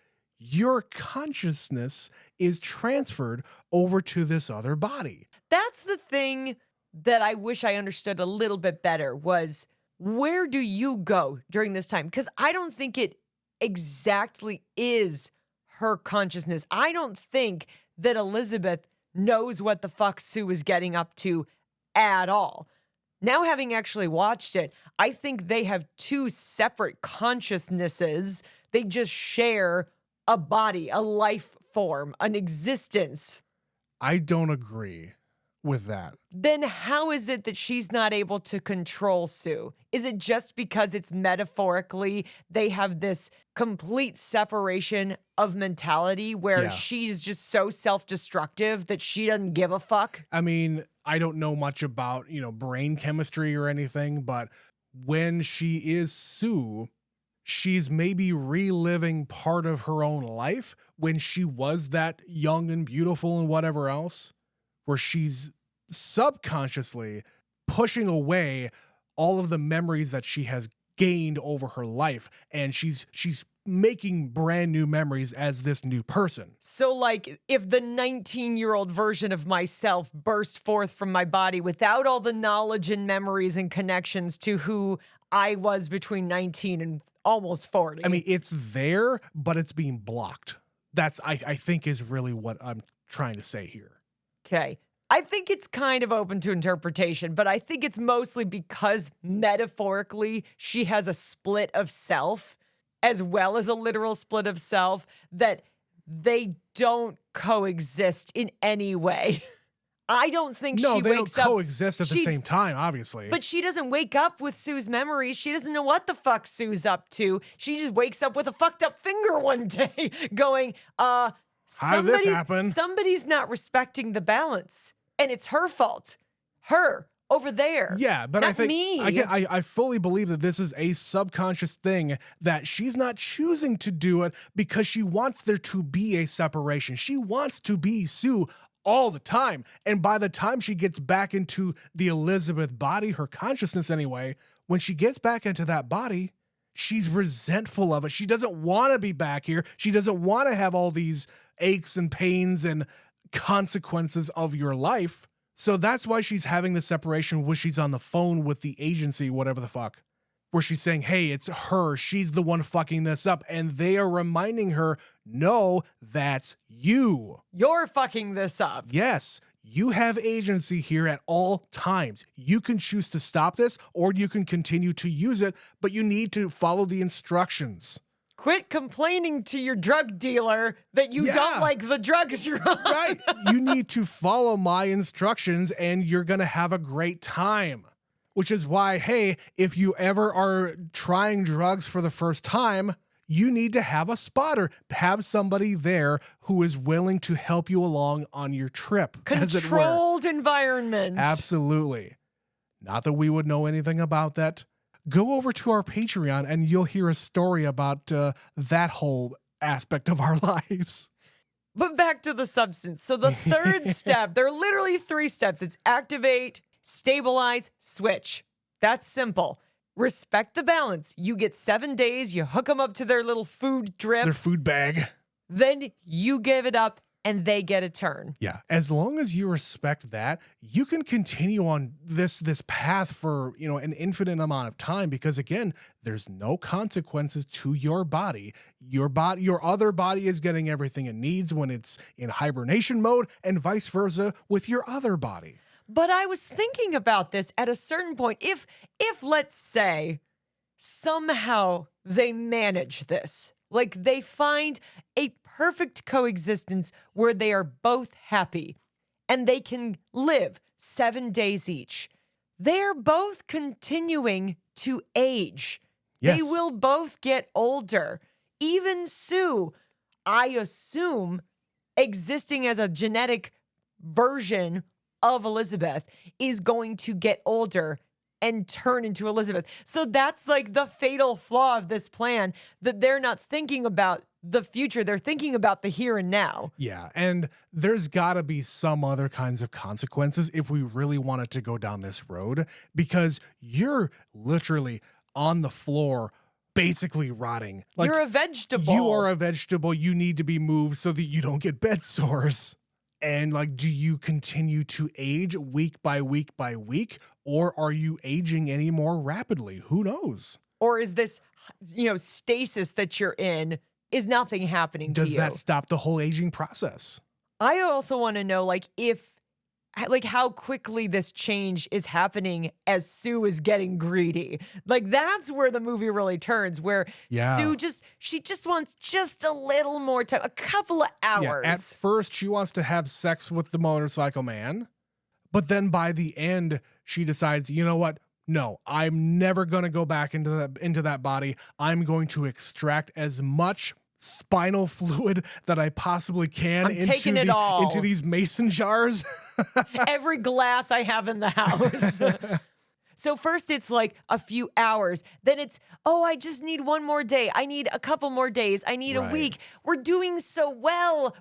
your consciousness is transferred over to this other body. That's the thing that I wish I understood a little bit better was, where do you go during this time? Because I don't think it exactly is her consciousness. I don't think that Elizabeth knows what the fuck Sue is getting up to at all. Now, having actually watched it, I think they have two separate consciousnesses. They just share a body, a life form, an existence. I don't agree with that. Then how is it that she's not able to control Sue? Is it just because it's metaphorically they have this complete separation of mentality where she's just so self-destructive that she doesn't give a fuck? I mean, I don't know much about, brain chemistry or anything, but when she is Sue, she's maybe reliving part of her own life when she was that young and beautiful and whatever else, where she's subconsciously pushing away all of the memories that she has gained over her life, and she's making brand new memories as this new person. So, like, if the 19-year-old version of myself burst forth from my body without all the knowledge and memories and connections to who I was between 19 and almost 40. I mean, it's there, but it's being blocked. That's, I think, is really what I'm trying to say here. Okay. I think it's kind of open to interpretation, but I think it's mostly because metaphorically she has a split of self as well as a literal split of self that they don't coexist in any way. I don't think she wakes up. No, they don't coexist at the same time, obviously. But she doesn't wake up with Sue's memories. She doesn't know what the fuck Sue's up to. She just wakes up with a fucked up finger one day going, how did this happen? Somebody's not respecting the balance. And it's her fault. Her over there. Yeah, but not I think me. I fully believe that this is a subconscious thing that she's not choosing to do it because she wants there to be a separation. She wants to be Sue all the time. And by the time she gets back into the Elizabeth body, her consciousness anyway, when she gets back into that body, she's resentful of it. She doesn't want to be back here. She doesn't want to have all these aches and pains and consequences of your life. So that's why she's having the separation when she's on the phone with the agency, whatever the fuck, where she's saying, hey, it's her. She's the one fucking this up. And they are reminding her, no, that's you. You're fucking this up. Yes, you have agency here at all times. You can choose to stop this or you can continue to use it, but you need to follow the instructions. Quit complaining to your drug dealer that you don't like the drugs you're on. Right. You need to follow my instructions and you're going to have a great time. Which is why, hey, if you ever are trying drugs for the first time, you need to have a spotter. Have somebody there who is willing to help you along on your trip. Controlled environments. Absolutely. Not that we would know anything about that. Go over to our Patreon and you'll hear a story about that whole aspect of our lives. But back to the substance. So the third step, there are literally 3 steps. It's activate, stabilize, switch. That's simple. Respect the balance. You get 7 days. You hook them up to their little food drip. Their food bag. Then you give it up and they get a turn. Yeah. As long as you respect that, you can continue on this path for, an infinite amount of time because again, there's no consequences to your body. Your other body is getting everything it needs when it's in hibernation mode and vice versa with your other body. But I was thinking about this at a certain point. If let's say somehow they manage this, like they find a perfect coexistence where they are both happy and they can live 7 days each. They're both continuing to age. Yes. They will both get older. Even Sue, I assume, existing as a genetic version of Elizabeth, is going to get older and turn into Elizabeth. So that's like the fatal flaw of this plan, that they're not thinking about the future. They're thinking about the here and now. Yeah, and there's got to be some other kinds of consequences if we really wanted to go down this road, because you're literally on the floor basically rotting. Like, you're a vegetable. you are a vegetable. You need to be moved so that you don't get bed sores. And like, do you continue to age week by week by week, or are you aging any more rapidly? Who knows? Or is this, stasis that you're in, is nothing happening to you? Does that stop the whole aging process? I also want to know, how quickly this change is happening as Sue is getting greedy. Like, that's where the movie really turns, where Sue she just wants just a little more time, a couple of hours. Yeah, at first, she wants to have sex with the motorcycle man, but then by the end, she decides, you know what? No, I'm never going to go back into that body. I'm going to extract as much spinal fluid that I possibly can into these mason jars. Every glass I have in the house. So first it's like a few hours. Then it's, I just need one more day. I need a couple more days. I need a week. We're doing so well.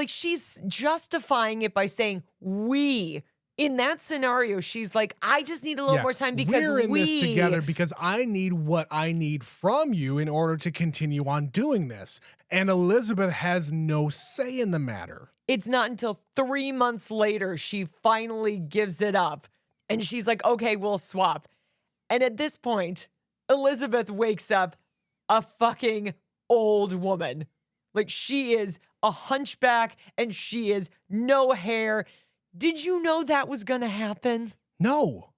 She's justifying it by saying we. In that scenario, she's like, I just need a little more time because we're in this together because I need what I need from you in order to continue on doing this. And Elizabeth has no say in the matter. It's not until 3 months later she finally gives it up. And she's like, okay, we'll swap. And at this point, Elizabeth wakes up a fucking old woman. Like, she is a hunchback and she is no hair. Did you know that was going to happen? No.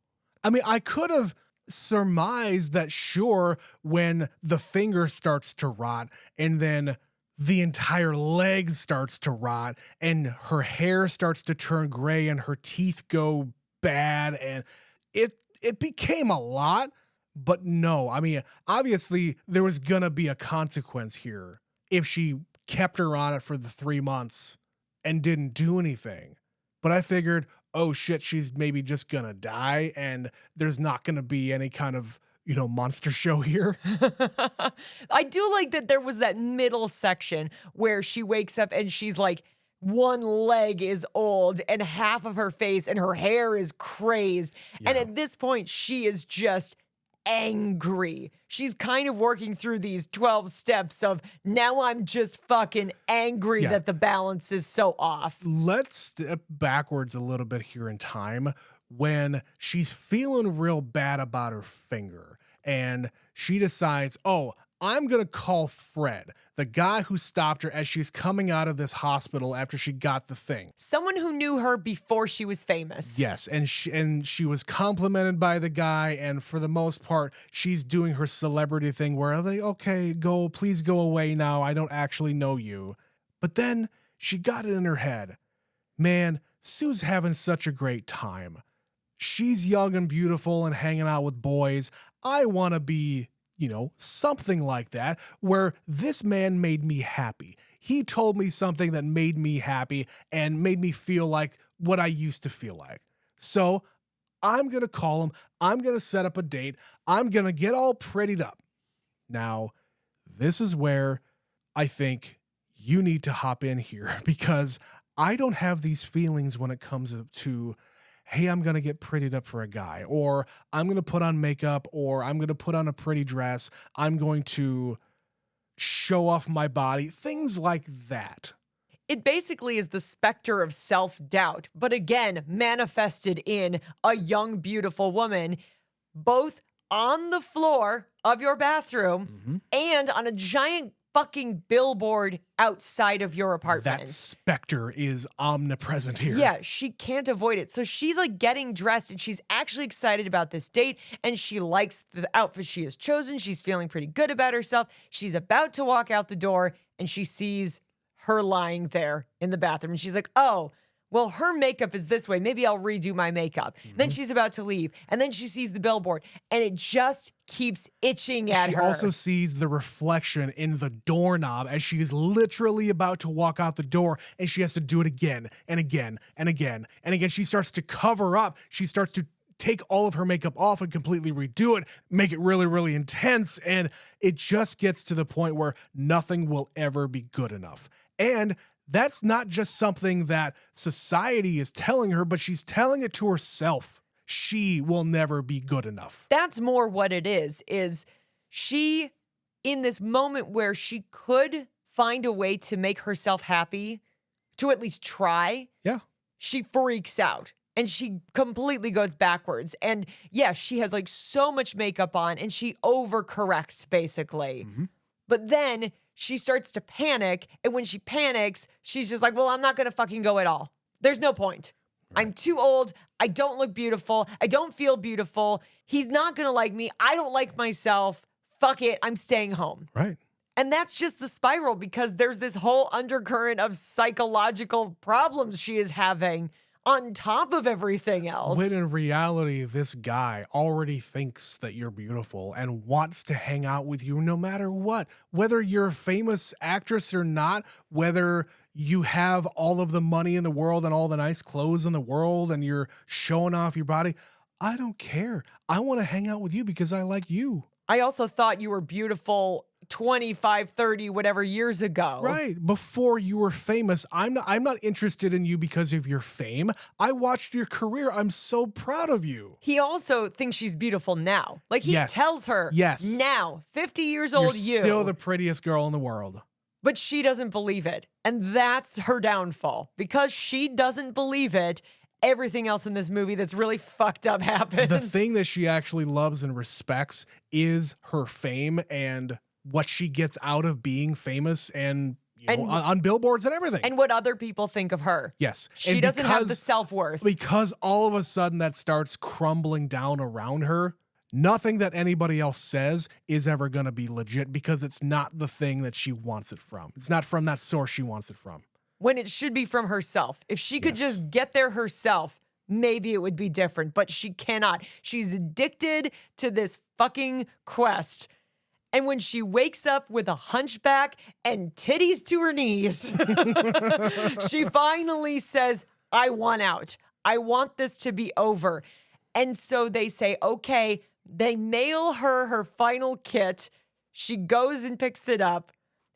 I mean, I could have surmised that, sure, when the finger starts to rot and then the entire leg starts to rot and her hair starts to turn gray and her teeth go bad and it became a lot. But no, I mean, obviously there was going to be a consequence here if she kept her on it for the 3 months and didn't do anything. But I figured, oh shit, she's maybe just gonna die and there's not gonna be any kind of, monster show here. I do like that there was that middle section where she wakes up and she's like, one leg is old and half of her face and her hair is crazed. Yeah. And at this point, she is just angry. She's kind of working through these 12 steps of, now I'm just fucking angry that the balance is so off. Let's step backwards a little bit here in time when she's feeling real bad about her finger and she decides, I'm going to call Fred, the guy who stopped her as she's coming out of this hospital after she got the thing. Someone who knew her before she was famous. Yes, and she was complimented by the guy, and for the most part, she's doing her celebrity thing where they're like, okay, please go away now. I don't actually know you. But then she got it in her head. Man, Sue's having such a great time. She's young and beautiful and hanging out with boys. I want to be something like that, where this man made me happy. He told me something that made me happy and made me feel like what I used to feel like. So I'm going to call him. I'm going to set up a date. I'm going to get all prettied up. Now, this is where I think you need to hop in here because I don't have these feelings when it comes to, hey, I'm going to get prettied up for a guy, or I'm going to put on makeup, or I'm going to put on a pretty dress. I'm going to show off my body, things like that. It basically is the specter of self-doubt, but again, manifested in a young, beautiful woman, both on the floor of your bathroom and on a giant fucking billboard outside of your apartment. That specter is omnipresent here. Yeah, she can't avoid it. So she's like getting dressed and she's actually excited about this date and she likes the outfit she has chosen. She's feeling pretty good about herself. She's about to walk out the door and she sees her lying there in the bathroom. And she's like, oh, well, her makeup is this way. Maybe I'll redo my makeup. Then she's about to leave. And then she sees the billboard and it just keeps itching at her. She also sees the reflection in the doorknob as she is literally about to walk out the door and she has to do it again and again and again and again. She starts to cover up. She starts to take all of her makeup off and completely redo it, make it really, really intense. And it just gets to the point where nothing will ever be good enough. And that's not just something that society is telling her, but she's telling it to herself. She will never be good enough. That's more what it is she in this moment where she could find a way to make herself happy, to at least try, Yeah. she freaks out and she completely goes backwards. And yeah, she has like so much makeup on and she overcorrects basically. But then she starts to panic. And when she panics, she's just like, well, I'm not going to fucking go at all. There's no point. I'm too old. I don't look beautiful. I don't feel beautiful. He's not going to like me. I don't like myself. Fuck it. I'm staying home. Right. And that's just the spiral because there's this whole undercurrent of psychological problems she is having on top of everything else. When in reality, this guy already thinks that you're beautiful and wants to hang out with you no matter what. Whether you're a famous actress or not, whether you have all of the money in the world and all the nice clothes in the world and you're showing off your body, I don't care. I want to hang out with you because I like you. I also thought you were beautiful 25, 30, whatever years ago. Right. Before you were famous, I'm not interested in you because of your fame. I watched your career. I'm so proud of you. He also thinks she's beautiful now. Like he Yes. tells her now, 50 years old You're still the prettiest girl in the world. But she doesn't believe it. And that's her downfall. Because she doesn't believe it, everything else in this movie that's really fucked up happens. The thing that she actually loves and respects is her fame and what she gets out of being famous and, on billboards and everything. And what other people think of her. Yes. She And doesn't have the because- self-worth. Because all of a sudden that starts crumbling down around her, nothing that anybody else says is ever going to be legit because it's not the thing that she wants it from. It's not from that source she wants it from. When it should be from herself. If she could Yes. just get there herself, maybe it would be different. But she cannot. She's addicted to this fucking quest. And when she wakes up with a hunchback and titties to her knees, she finally says, I want out. I want this to be over. And so they say, okay, they mail her final kit. She goes and picks it up.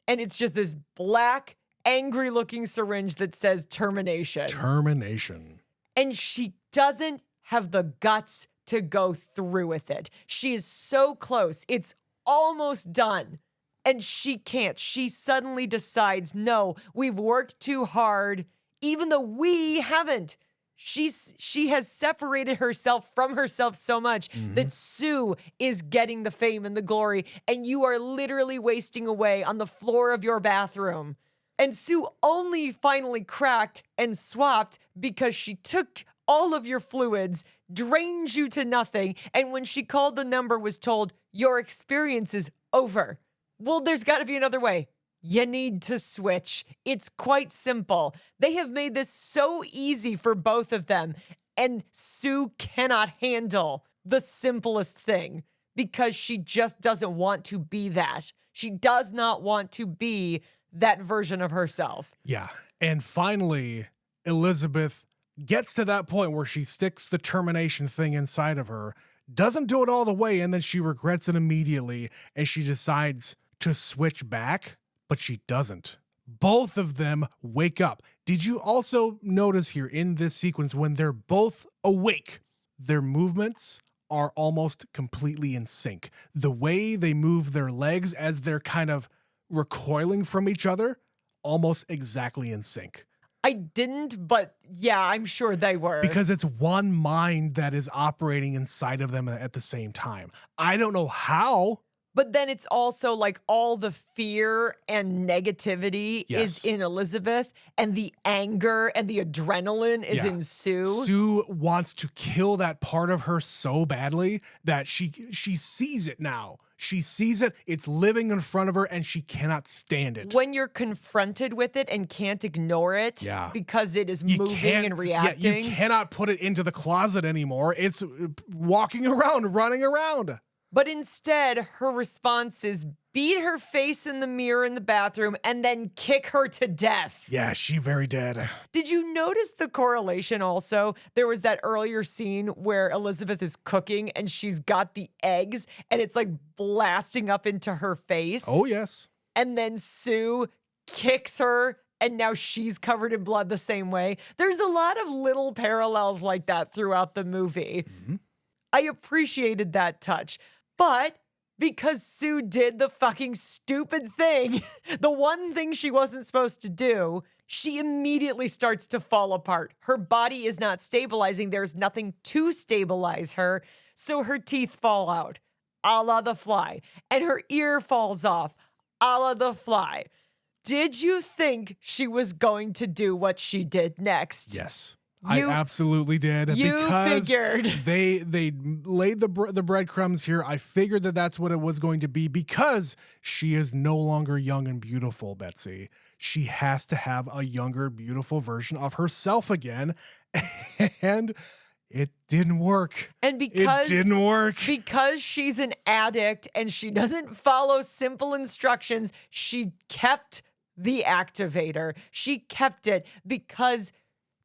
And it's just this black, angry looking syringe that says termination. Termination. And she doesn't have the guts to go through with it. She is so close. It's almost done. And she can't. She suddenly decides, no, we've worked too hard, even though we haven't. She has separated herself from herself so much that Sue is getting the fame and the glory, and you are literally wasting away on the floor of your bathroom. And Sue only finally cracked and swapped because she took all of your fluids, drained you to nothing, and when she called the number was told, your experience is over. Well, there's got to be another way. You need to switch. It's quite simple. They have made this so easy for both of them, and Sue cannot handle the simplest thing because she just doesn't want to be that. She does not want to be that version of herself. Yeah. And finally, Elizabeth gets to that point where she sticks the termination thing inside of her, doesn't do it all the way, and then she regrets it immediately, and she decides to switch back, but she doesn't. Both of them wake up. Did you also notice here in this sequence when they're both awake, their movements are almost completely in sync? The way they move their legs as they're kind of recoiling from each other, almost exactly in sync. I didn't, but yeah, I'm sure they were. Because it's one mind that is operating inside of them at the same time. I don't know how. But then it's also like all the fear and negativity is in Elizabeth, and the anger and the adrenaline is in Sue. Sue wants to kill that part of her so badly that she sees it now. She sees it, it's living in front of her, and she cannot stand it. When you're confronted with it and can't ignore it because it is moving and reacting. Yeah, you cannot put it into the closet anymore. It's walking around, running around. But instead, her response is beat her face in the mirror in the bathroom and then kick her to death. Yeah, she very dead. Did you notice the correlation also? There was that earlier scene where Elizabeth is cooking and she's got the eggs and it's like blasting up into her face. Oh, yes. And then Sue kicks her and now she's covered in blood the same way. There's a lot of little parallels like that throughout the movie. I appreciated that touch. But because Sue did the fucking stupid thing, the one thing she wasn't supposed to do, she immediately starts to fall apart. Her body is not stabilizing. There's nothing to stabilize her. So her teeth fall out, a la The Fly, and her ear falls off, a la The Fly. Did you think she was going to do what she did next? Yes. I absolutely did. Because figured. They laid the breadcrumbs here. I figured that that's what it was going to be because she is no longer young and beautiful, Betsy. She has to have a younger, beautiful version of herself again. And it didn't work. And because it didn't work. Because she's an addict and she doesn't follow simple instructions, she kept the activator. She kept it because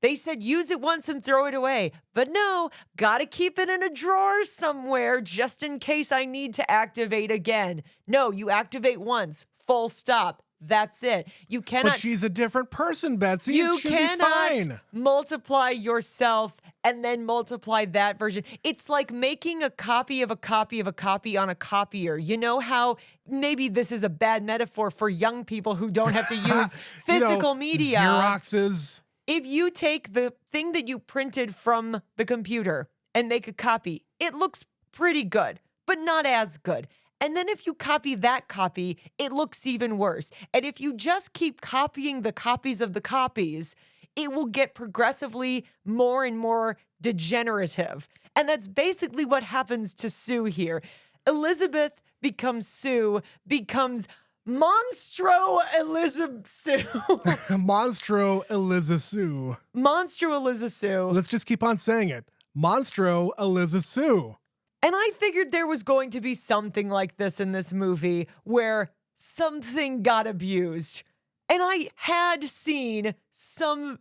they said use it once and throw it away. But no, gotta keep it in a drawer somewhere just in case I need to activate again. No, you activate once, full stop. That's it. You cannot. But she's a different person, Betsy. You it should be cannot fine. multiply yourself and then multiply that version. It's like making a copy of a copy of a copy on a copier. You know how maybe this is a bad metaphor for young people who don't have to use physical media. Xeroxes. If you take the thing that you printed from the computer and make a copy, it looks pretty good, but not as good. And then if you copy that copy, it looks even worse. And if you just keep copying the copies of the copies, it will get progressively more and more degenerative. And that's basically what happens to Sue here. Elizabeth becomes Sue, becomes Monstro Elizabeth Sue. Monstro Eliza Sue. Monstro Eliza Sue. Let's just keep on saying it. Monstro Eliza Sue. And I figured there was going to be something like this in this movie where something got abused. And I had seen some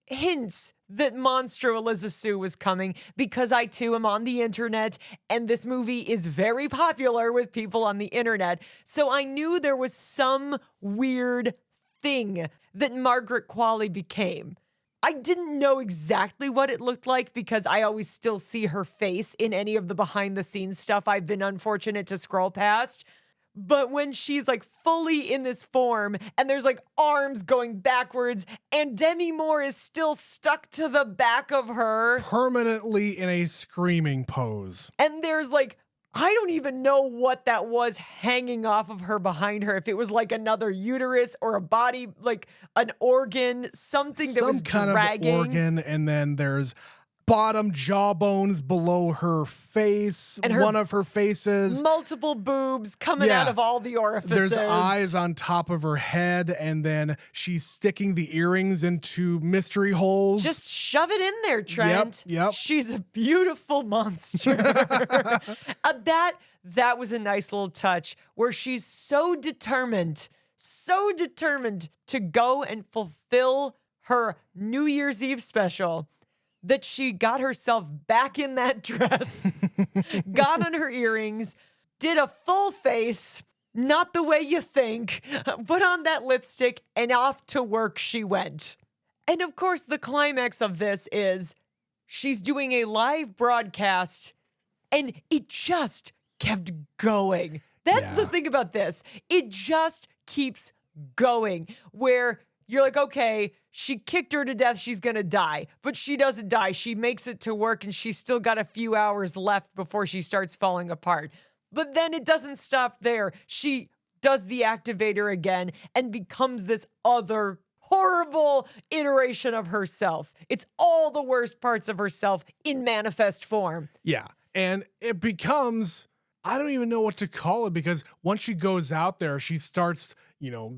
hints that Monstro Eliza Sue was coming because I too am on the internet and this movie is very popular with people on the internet. So I knew there was some weird thing that Margaret Qualley became. I didn't know exactly what it looked like because I always still see her face in any of the behind the scenes stuff I've been unfortunate to scroll past. But when she's like fully in this form and there's like arms going backwards and Demi Moore is still stuck to the back of her. Permanently in a screaming pose. And there's like, I don't even know what that was hanging off of her behind her. If it was like another uterus or a body, like an organ, something that was kind dragging. of organ, and then there's bottom jawbones below her face, and one of her faces. Multiple boobs coming out of all the orifices. There's eyes on top of her head, and then she's sticking the earrings into mystery holes. Just shove it in there, Trent. Yep. She's a beautiful monster. That was a nice little touch where she's so determined to go and fulfill her New Year's Eve special that she got herself back in that dress, got on her earrings, did a full face, not the way you think, put on that lipstick, and off to work she went. And of course, the climax of this is she's doing a live broadcast, and it just kept going. That's the thing about this. It just keeps going, where you're like, okay, she kicked her to death. She's going to die. But she doesn't die. She makes it to work and she's still got a few hours left before she starts falling apart. But then it doesn't stop there. She does the activator again and becomes this other horrible iteration of herself. It's all the worst parts of herself in manifest form. Yeah. And it becomes, I don't even know what to call it, because once she goes out there, she starts,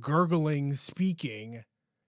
gurgling, speaking.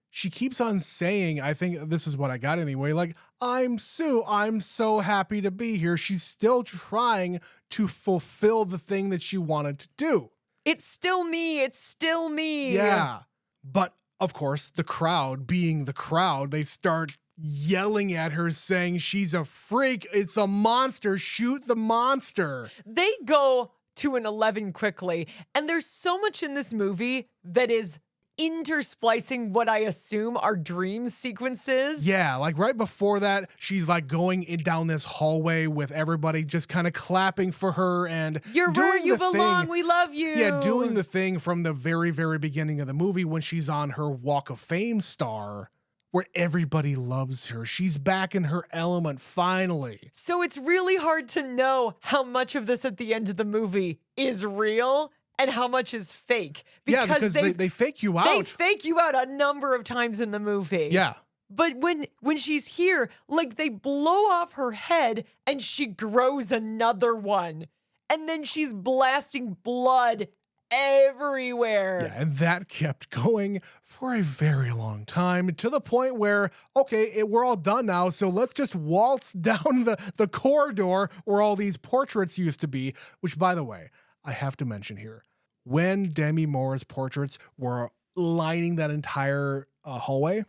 She keeps on saying, I think this is what I got anyway, like, I'm Sue, I'm so happy to be here. She's still trying to fulfill the thing that she wanted to do. It's still me. It's still me. Yeah. But of course, the crowd, being the crowd, they start yelling at her saying she's a freak. It's a monster. Shoot the monster. They go to an 11 quickly. And there's so much in this movie that is intersplicing what I assume are dream sequences. Yeah, like right before that, she's like going down this hallway with everybody just kind of clapping for her and You're doing where you the belong. thing. We love you. Yeah, doing the thing from the very, very beginning of the movie when she's on her Walk of Fame star, where everybody loves her. She's back in her element finally. So it's really hard to know how much of this at the end of the movie is real and how much is fake. Because they fake you out. They fake you out a number of times in the movie. Yeah. But when she's here, like they blow off her head and she grows another one. And then she's blasting blood everywhere. Yeah, and that kept going for a very long time to the point where, okay, we're all done now, so let's just waltz down the corridor where all these portraits used to be, which, by the way, I have to mention here, when Demi Moore's portraits were lining that entire hallway,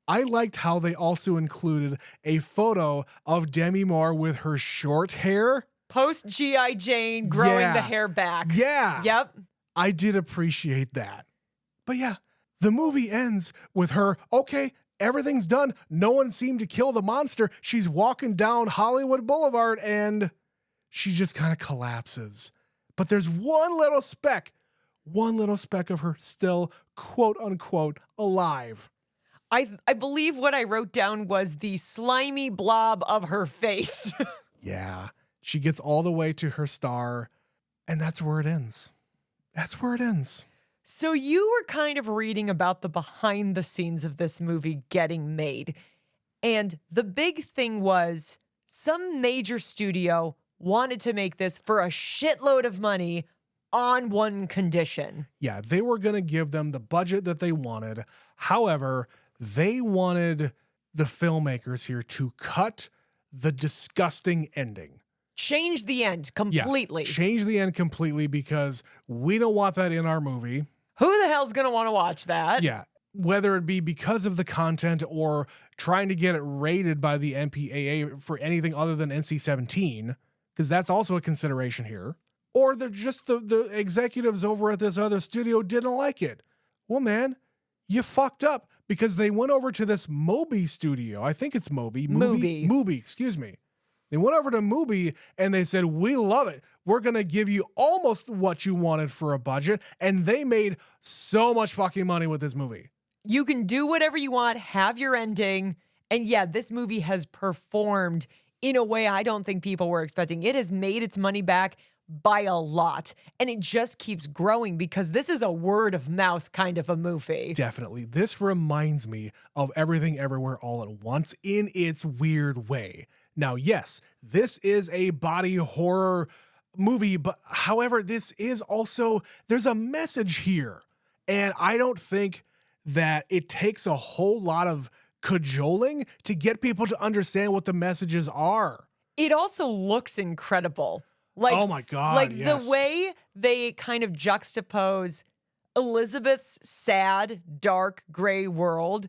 I liked how they also included a photo of Demi Moore with her short hair. Post G.I. Jane growing Yeah. the hair back. Yeah. Yep. I did appreciate that. But yeah, the movie ends with her, okay, everything's done. No one seemed to kill the monster. She's walking down Hollywood Boulevard and she just kind of collapses. But there's one little speck of her still, quote unquote, alive. I believe what I wrote down was the slimy blob of her face. Yeah, she gets all the way to her star, and that's where it ends. That's where it ends. So you were kind of reading about the behind the scenes of this movie getting made. And the big thing was some major studio wanted to make this for a shitload of money on one condition. Yeah, they were going to give them the budget that they wanted. However, they wanted the filmmakers here to cut the disgusting ending. Change the end completely. Yeah, change the end completely because we don't want that in our movie. Who the hell's going to want to watch that? Yeah, whether it be because of the content or trying to get it rated by the MPAA for anything other than NC-17, because that's also a consideration here. Or they're just the executives over at this other studio didn't like it. Well, man, you fucked up because they went over to this Mubi studio. I think it's Mubi, excuse me. They went over to Mubi and they said, we love it. We're going to give you almost what you wanted for a budget. And they made so much fucking money with this movie. You can do whatever you want, have your ending. And yeah, this movie has performed in a way I don't think people were expecting. It has made its money back by a lot. And it just keeps growing because this is a word of mouth kind of a movie. Definitely. This reminds me of Everything Everywhere All at Once in its weird way. Now, yes, this is a body horror movie, but however, this is also, there's a message here. And I don't think that it takes a whole lot of cajoling to get people to understand what the messages are. It also looks incredible. Like, oh my God, like yes. The way they kind of juxtapose Elizabeth's sad, dark, gray world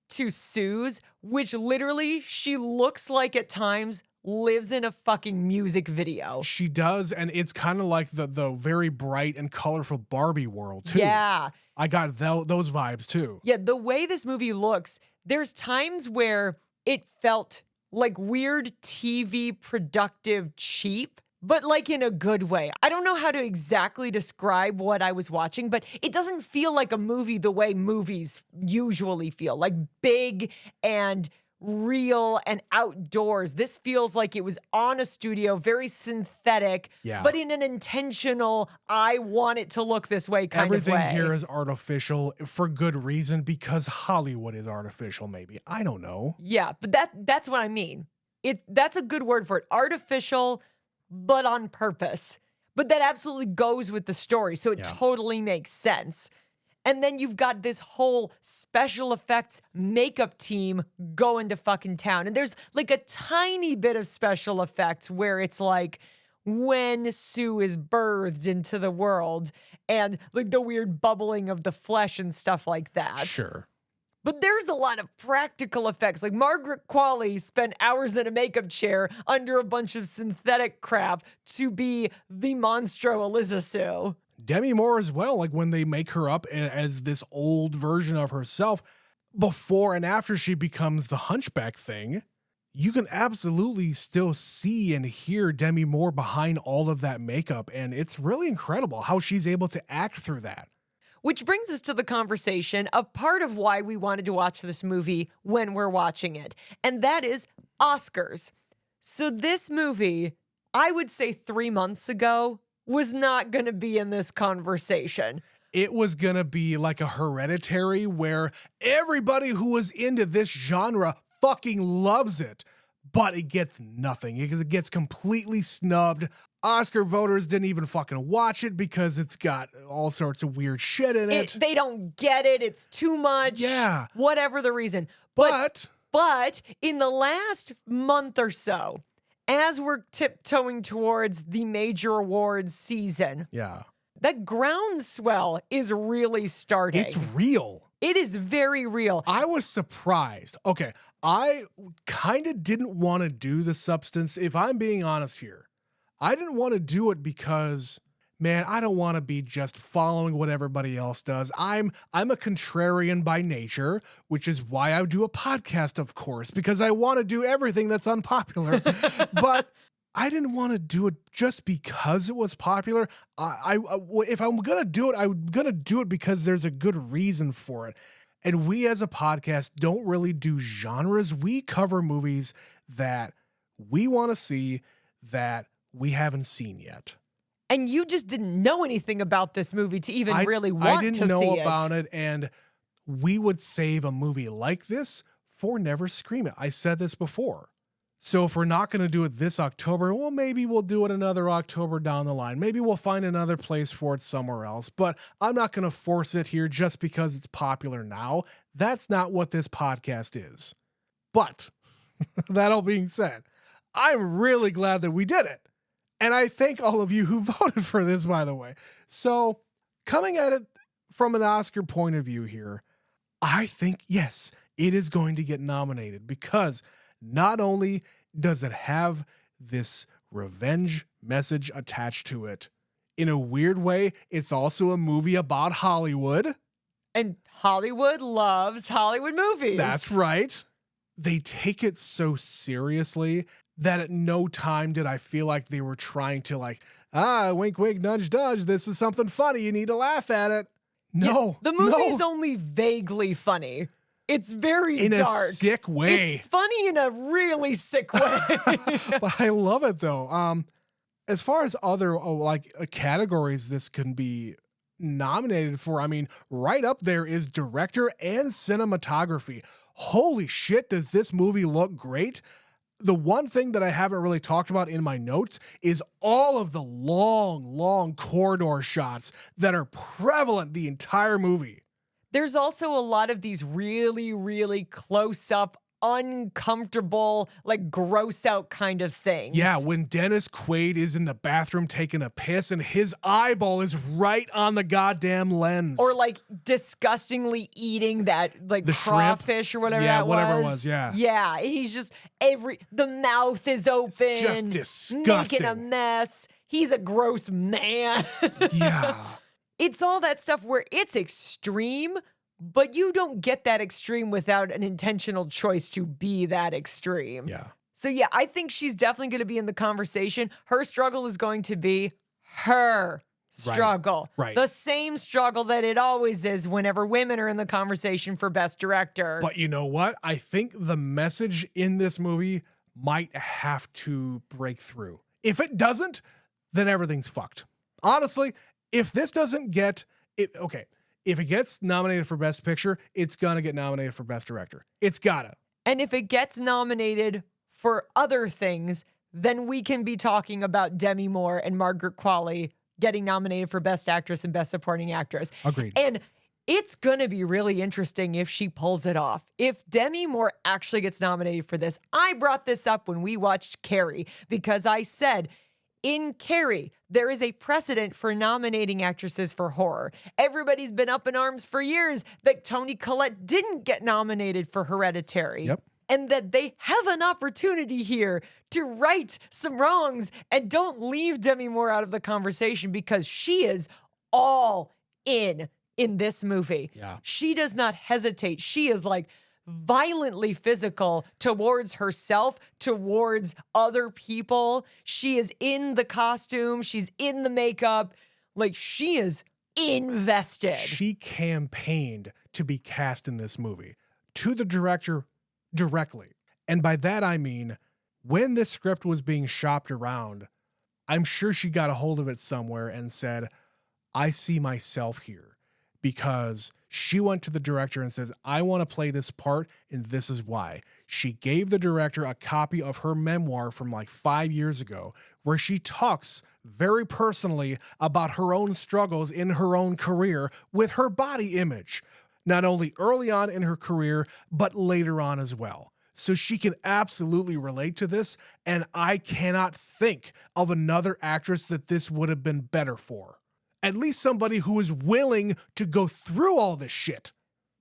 to Sue's, which literally she looks like at times lives in a fucking music video. She does, and it's kind of like the very bright and colorful Barbie world, too. Yeah. I got those vibes, too. Yeah, the way this movie looks, there's times where it felt like weird TV productive cheap, but like in a good way. I don't know how to exactly describe what I was watching, but it doesn't feel like a movie the way movies usually feel, like big and real and outdoors. This feels like it was on a studio, very synthetic, but in an intentional, I want it to look this way kind of way. Everything here is artificial for good reason because Hollywood is artificial, maybe. I don't know. Yeah, but that's what I mean. That's a good word for it. Artificial, but on purpose. But that absolutely goes with the story, so it totally makes sense. And then you've got this whole special effects makeup team going to fucking town. And there's like a tiny bit of special effects where it's like when Sue is birthed into the world and like the weird bubbling of the flesh and stuff like that. Sure. But there's a lot of practical effects. Like Margaret Qualley spent hours in a makeup chair under a bunch of synthetic crap to be the Monstro Eliza Sue. Demi Moore as well, like when they make her up as this old version of herself before and after she becomes the hunchback thing, you can absolutely still see and hear Demi Moore behind all of that makeup. And it's really incredible how she's able to act through that. Which brings us to the conversation of part of why we wanted to watch this movie when we're watching it. And that is Oscars. So this movie, I would say 3 months ago, was not going to be in this conversation. It was going to be like a Hereditary where everybody who was into this genre fucking loves it, but it gets nothing. It gets completely snubbed. Oscar voters didn't even fucking watch it because it's got all sorts of weird shit in it. They don't get it. It's too much. Yeah. Whatever the reason. But in the last month or so, as we're tiptoeing towards the major awards season, yeah, that groundswell is really starting. It's real. It is very real. I was surprised. Okay, I kind of didn't want to do the substance. If I'm being honest here, I didn't want to do it because, man, I don't want to be just following what everybody else does. I'm a contrarian by nature, which is why I do a podcast, of course, because I want to do everything that's unpopular. But I didn't want to do it just because it was popular. If I'm going to do it, I'm going to do it because there's a good reason for it. And we as a podcast don't really do genres. We cover movies that we want to see that we haven't seen yet. And you just didn't know anything about this movie to even really want to see it. I didn't know about it, and we would save a movie like this for Never Scream It. I said this before. So if we're not going to do it this October, well, maybe we'll do it another October down the line. Maybe we'll find another place for it somewhere else. But I'm not going to force it here just because it's popular now. That's not what this podcast is. But that all being said, I'm really glad that we did it. And I thank all of you who voted for this, by the way. So coming at it from an Oscar point of view here, I think, yes, it is going to get nominated because not only does it have this revenge message attached to it, in a weird way, it's also a movie about Hollywood. And Hollywood loves Hollywood movies. That's right. They take it so seriously that at no time did I feel like they were trying to wink, wink, nudge, nudge. This is something funny. You need to laugh at it. No. Yeah, the movie's only vaguely funny. It's very in dark. A sick way. It's funny in a really sick way. But I love it though. As far as other categories this can be nominated for, I mean, right up there is director and cinematography. Holy shit, does this movie look great? The one thing that I haven't really talked about in my notes is all of the long corridor shots that are prevalent the entire movie. There's also a lot of these really, really close up, uncomfortable, gross out kind of things. Yeah, when Dennis Quaid is in the bathroom taking a piss and his eyeball is right on the goddamn lens. Or disgustingly eating that the crawfish shrimp. Or whatever yeah, that whatever was. It was, yeah. Yeah, and he's just the mouth is open. It's just disgusting. Making a mess. He's a gross man. Yeah. It's all that stuff where it's extreme, but you don't get that extreme without an intentional choice to be that extreme. Yeah. So yeah, I think she's definitely going to be in the conversation. Her struggle is going to be her struggle. Right. The same struggle that it always is whenever women are in the conversation for Best Director. But you know what? I think the message in this movie might have to break through. If it doesn't, then everything's fucked. Honestly, if this doesn't get it, okay. If it gets nominated for Best Picture, it's gonna get nominated for Best Director. It's gotta. And if it gets nominated for other things, then we can be talking about Demi Moore and Margaret Qualley getting nominated for Best Actress and Best Supporting Actress. Agreed. And it's gonna be really interesting if she pulls it off. If Demi Moore actually gets nominated for this, I brought this up when we watched Carrie because I said, in Carrie, there is a precedent for nominating actresses for horror. Everybody's been up in arms for years that Toni Collette didn't get nominated for Hereditary. Yep. And that they have an opportunity here to right some wrongs and don't leave Demi Moore out of the conversation because she is all in this movie. Yeah. She does not hesitate. She is like violently physical towards herself, towards other people. She is in the costume. She's in the makeup. Like, she is invested. She campaigned to be cast in this movie to the director directly. And by that, I mean, when this script was being shopped around, I'm sure she got a hold of it somewhere and said, I see myself here. Because she went to the director and says, I want to play this part, and this is why. She gave the director a copy of her memoir from like 5 years ago, where she talks very personally about her own struggles in her own career with her body image, not only early on in her career, but later on as well. So she can absolutely relate to this, and I cannot think of another actress that this would have been better for. At least somebody who is willing to go through all this shit.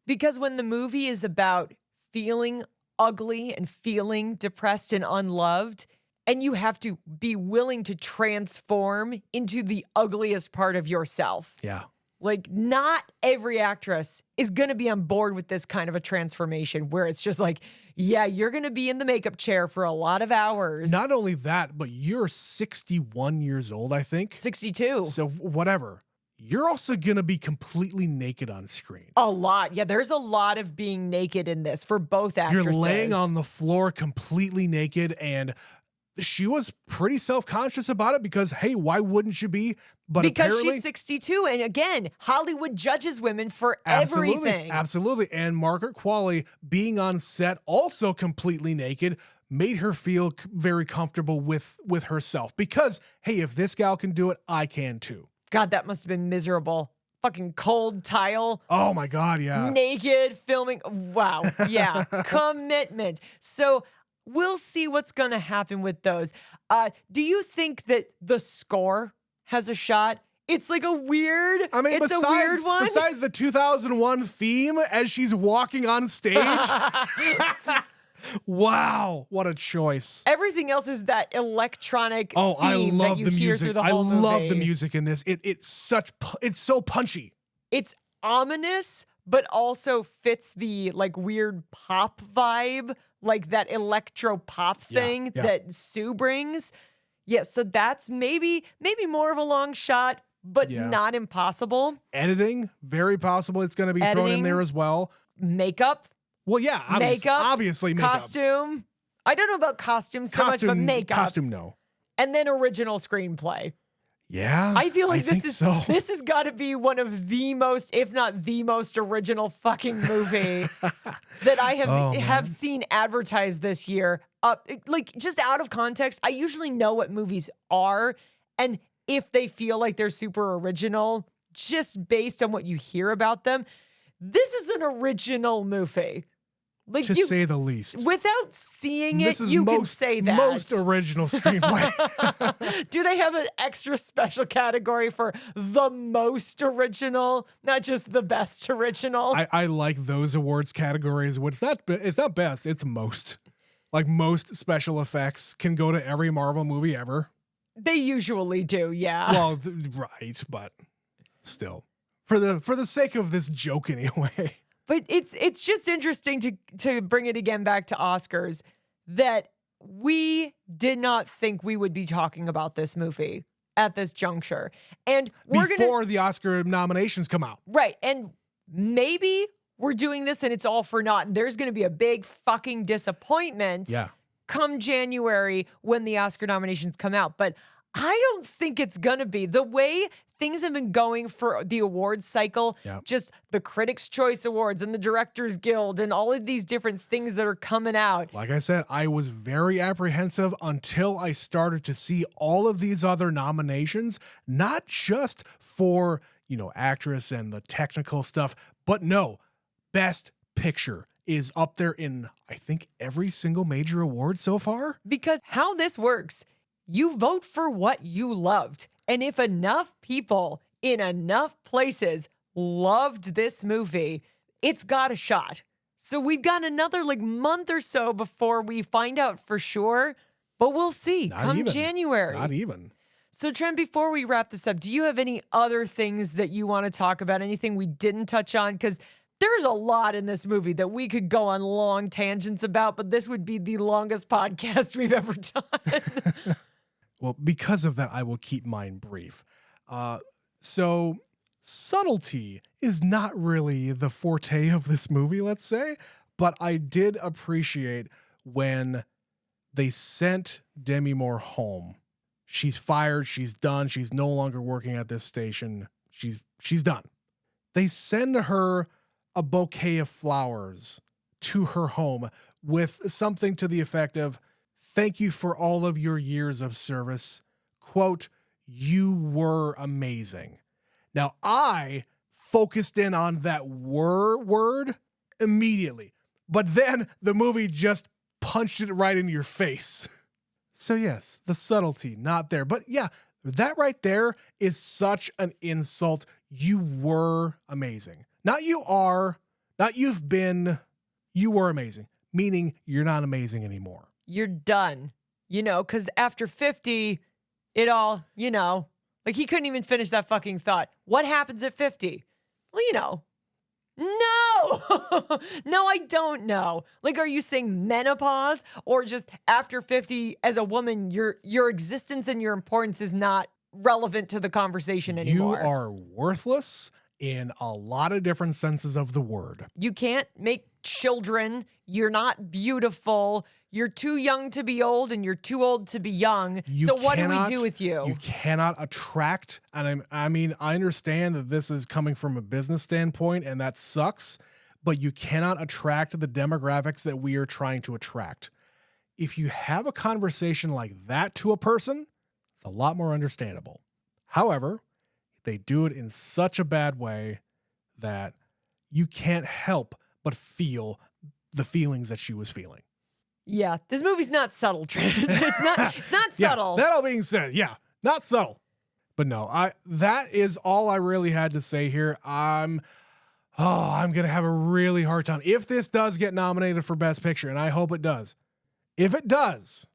Because when the movie is about feeling ugly and feeling depressed and unloved, and you have to be willing to transform into the ugliest part of yourself. Yeah. Like, not every actress is going to be on board with this kind of a transformation where it's just like, yeah, you're going to be in the makeup chair for a lot of hours. Not only that, but you're 61 years old, I think. 62. So whatever. You're also going to be completely naked on screen. A lot. Yeah, there's a lot of being naked in this for both actresses. You're laying on the floor completely naked, and she was pretty self-conscious about it because, hey, why wouldn't you be? But because apparently, she's 62, and again, Hollywood judges women for absolutely, everything. Absolutely. And Margaret Qualley being on set also completely naked made her feel very comfortable with herself because, hey, if this gal can do it, I can too. God, that must have been miserable. Fucking cold tile. Oh my God, yeah. Naked filming. Wow. Yeah. Commitment. So we'll see what's going to happen with those. Do you think that the score has a shot? It's like a weird, it's a weird one. Besides the 2001 theme as she's walking on stage. Wow, what a choice. Everything else is that electronic theme I love that you the hear music. through the whole movie. I love the music in this. It's so punchy. It's ominous, but also fits the like weird pop vibe, like that electro pop thing that Sue brings. Yeah, so that's maybe more of a long shot, but not impossible. Editing, very possible. It's going to be thrown in there as well. Makeup. Well, yeah, obviously makeup. Costume. I don't know about costumes so much, but makeup. Costume, no. And then original screenplay. Yeah, I feel like this so. has got to be one of the most, if not the most original fucking movie that I have seen advertised this year. Like just out of context, I usually know what movies are, and if they feel like they're super original, just based on what you hear about them, this is an original movie. Like to say the least. Without seeing it, can say that. Most original screenplay. Do they have an extra special category for the most original, not just the best original? I like those awards categories. It's not best, it's most. Like most special effects can go to every Marvel movie ever. They usually do, yeah. Well, right, but still. For the sake of this joke anyway. But it's just interesting to bring it again back to Oscars that we did not think we would be talking about this movie at this juncture. And before the Oscar nominations come out. Right. And maybe we're doing this and it's all for naught. And there's going to be a big fucking disappointment come January when the Oscar nominations come out. But I don't think it's going to be. The way things have been going for the awards cycle, just the Critics' Choice Awards and the Directors Guild and all of these different things that are coming out. Like I said, I was very apprehensive until I started to see all of these other nominations, not just for, actress and the technical stuff, but no, Best Picture is up there in, I think, every single major award so far. Because how this works, you vote for what you loved. And if enough people in enough places loved this movie, it's got a shot. So we've got another month or so before we find out for sure, but we'll see come January. Not even. So, Trent, before we wrap this up, do you have any other things that you want to talk about? Anything we didn't touch on? Because there's a lot in this movie that we could go on long tangents about, but this would be the longest podcast we've ever done. Well, because of that, I will keep mine brief. So subtlety is not really the forte of this movie, let's say, but I did appreciate when they sent Demi Moore home. She's fired, she's done, she's no longer working at this station. She's done. They send her a bouquet of flowers to her home with something to the effect of, "Thank you for all of your years of service. Quote, you were amazing." Now, I focused in on that word immediately, but then the movie just punched it right in your face. So yes, the subtlety, not there. But yeah, that right there is such an insult. You were amazing. Not you are, not you've been, you were amazing. Meaning you're not amazing anymore. You're done. Because after 50, it all, like he couldn't even finish that fucking thought. What happens at 50? Well, No, no, I don't know. Like, are you saying menopause or just after 50 as a woman, your existence and your importance is not relevant to the conversation anymore? You are worthless in a lot of different senses of the word. You can't make children. You're not beautiful. You're too young to be old and you're too old to be young. So what do we do with you? You cannot attract. And I understand that this is coming from a business standpoint and that sucks, but you cannot attract the demographics that we are trying to attract. If you have a conversation like that to a person, it's a lot more understandable. However, they do it in such a bad way that you can't help but feel the feelings that she was feeling. Yeah, this movie's not subtle, Trent. It's not subtle. Yeah, that all being said, yeah, not subtle. But no, that is all I really had to say here. I'm gonna have a really hard time. If this does get nominated for Best Picture, and I hope it does. If it does,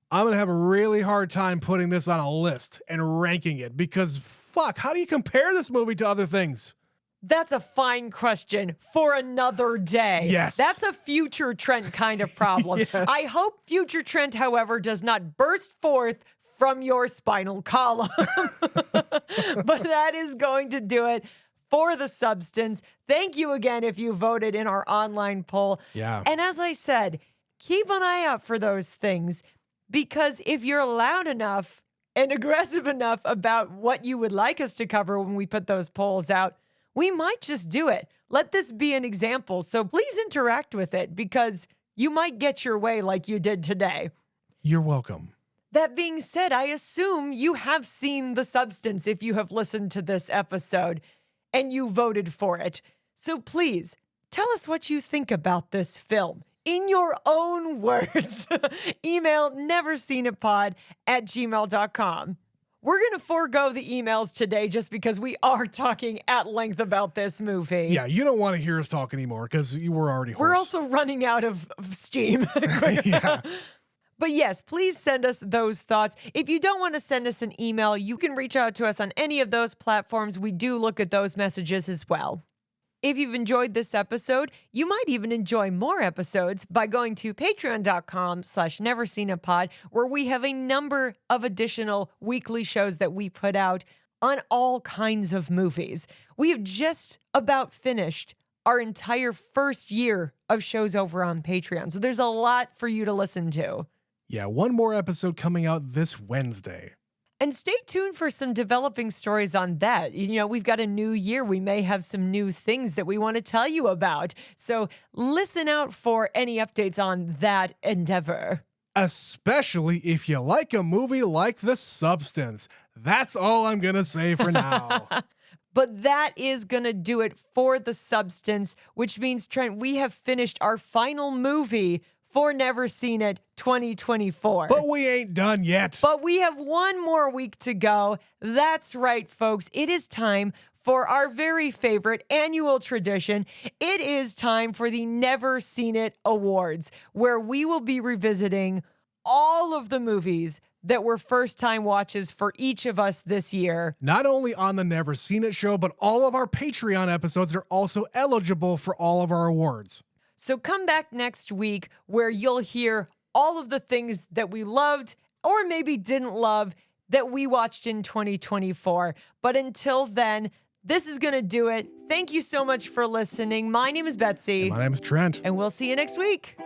I'm gonna have a really hard time putting this on a list and ranking it because fuck, how do you compare this movie to other things? That's a fine question for another day. Yes. That's a future Trent kind of problem. Yes. I hope future Trent, however, does not burst forth from your spinal column. But that is going to do it for The Substance. Thank you again if you voted in our online poll. Yeah. And as I said, keep an eye out for those things because if you're loud enough and aggressive enough about what you would like us to cover when we put those polls out, we might just do it. Let this be an example. So please interact with it because you might get your way like you did today. You're welcome. That being said, I assume you have seen The Substance if you have listened to this episode and you voted for it. So please tell us what you think about this film in your own words. Email neverseenitpod@gmail.com. We're going to forego the emails today just because we are talking at length about this movie. Yeah, you don't want to hear us talk anymore because you were already hoarse. We're also running out of steam. Yeah. But yes, please send us those thoughts. If you don't want to send us an email, you can reach out to us on any of those platforms. We do look at those messages as well. If you've enjoyed this episode, you might even enjoy more episodes by going to patreon.com/neverseenitpod, where we have a number of additional weekly shows that we put out on all kinds of movies. We have just about finished our entire first year of shows over on Patreon. So there's a lot for you to listen to. Yeah, one more episode coming out this Wednesday. And stay tuned for some developing stories on that. We've got a new year. We may have some new things that we want to tell you about. So listen out for any updates on that endeavor. Especially if you like a movie like The Substance. That's all I'm going to say for now. But that is going to do it for The Substance, which means, Trent, we have finished our final movie for Never Seen It 2024. But we ain't done yet. But we have one more week to go. That's right, folks. It is time for our very favorite annual tradition. It is time for the Never Seen It Awards, where we will be revisiting all of the movies that were first-time watches for each of us this year. Not only on the Never Seen It show, but all of our Patreon episodes are also eligible for all of our awards. So come back next week where you'll hear all of the things that we loved or maybe didn't love that we watched in 2024. But until then, this is going to do it. Thank you so much for listening. My name is Betsy. And my name is Trent. And we'll see you next week.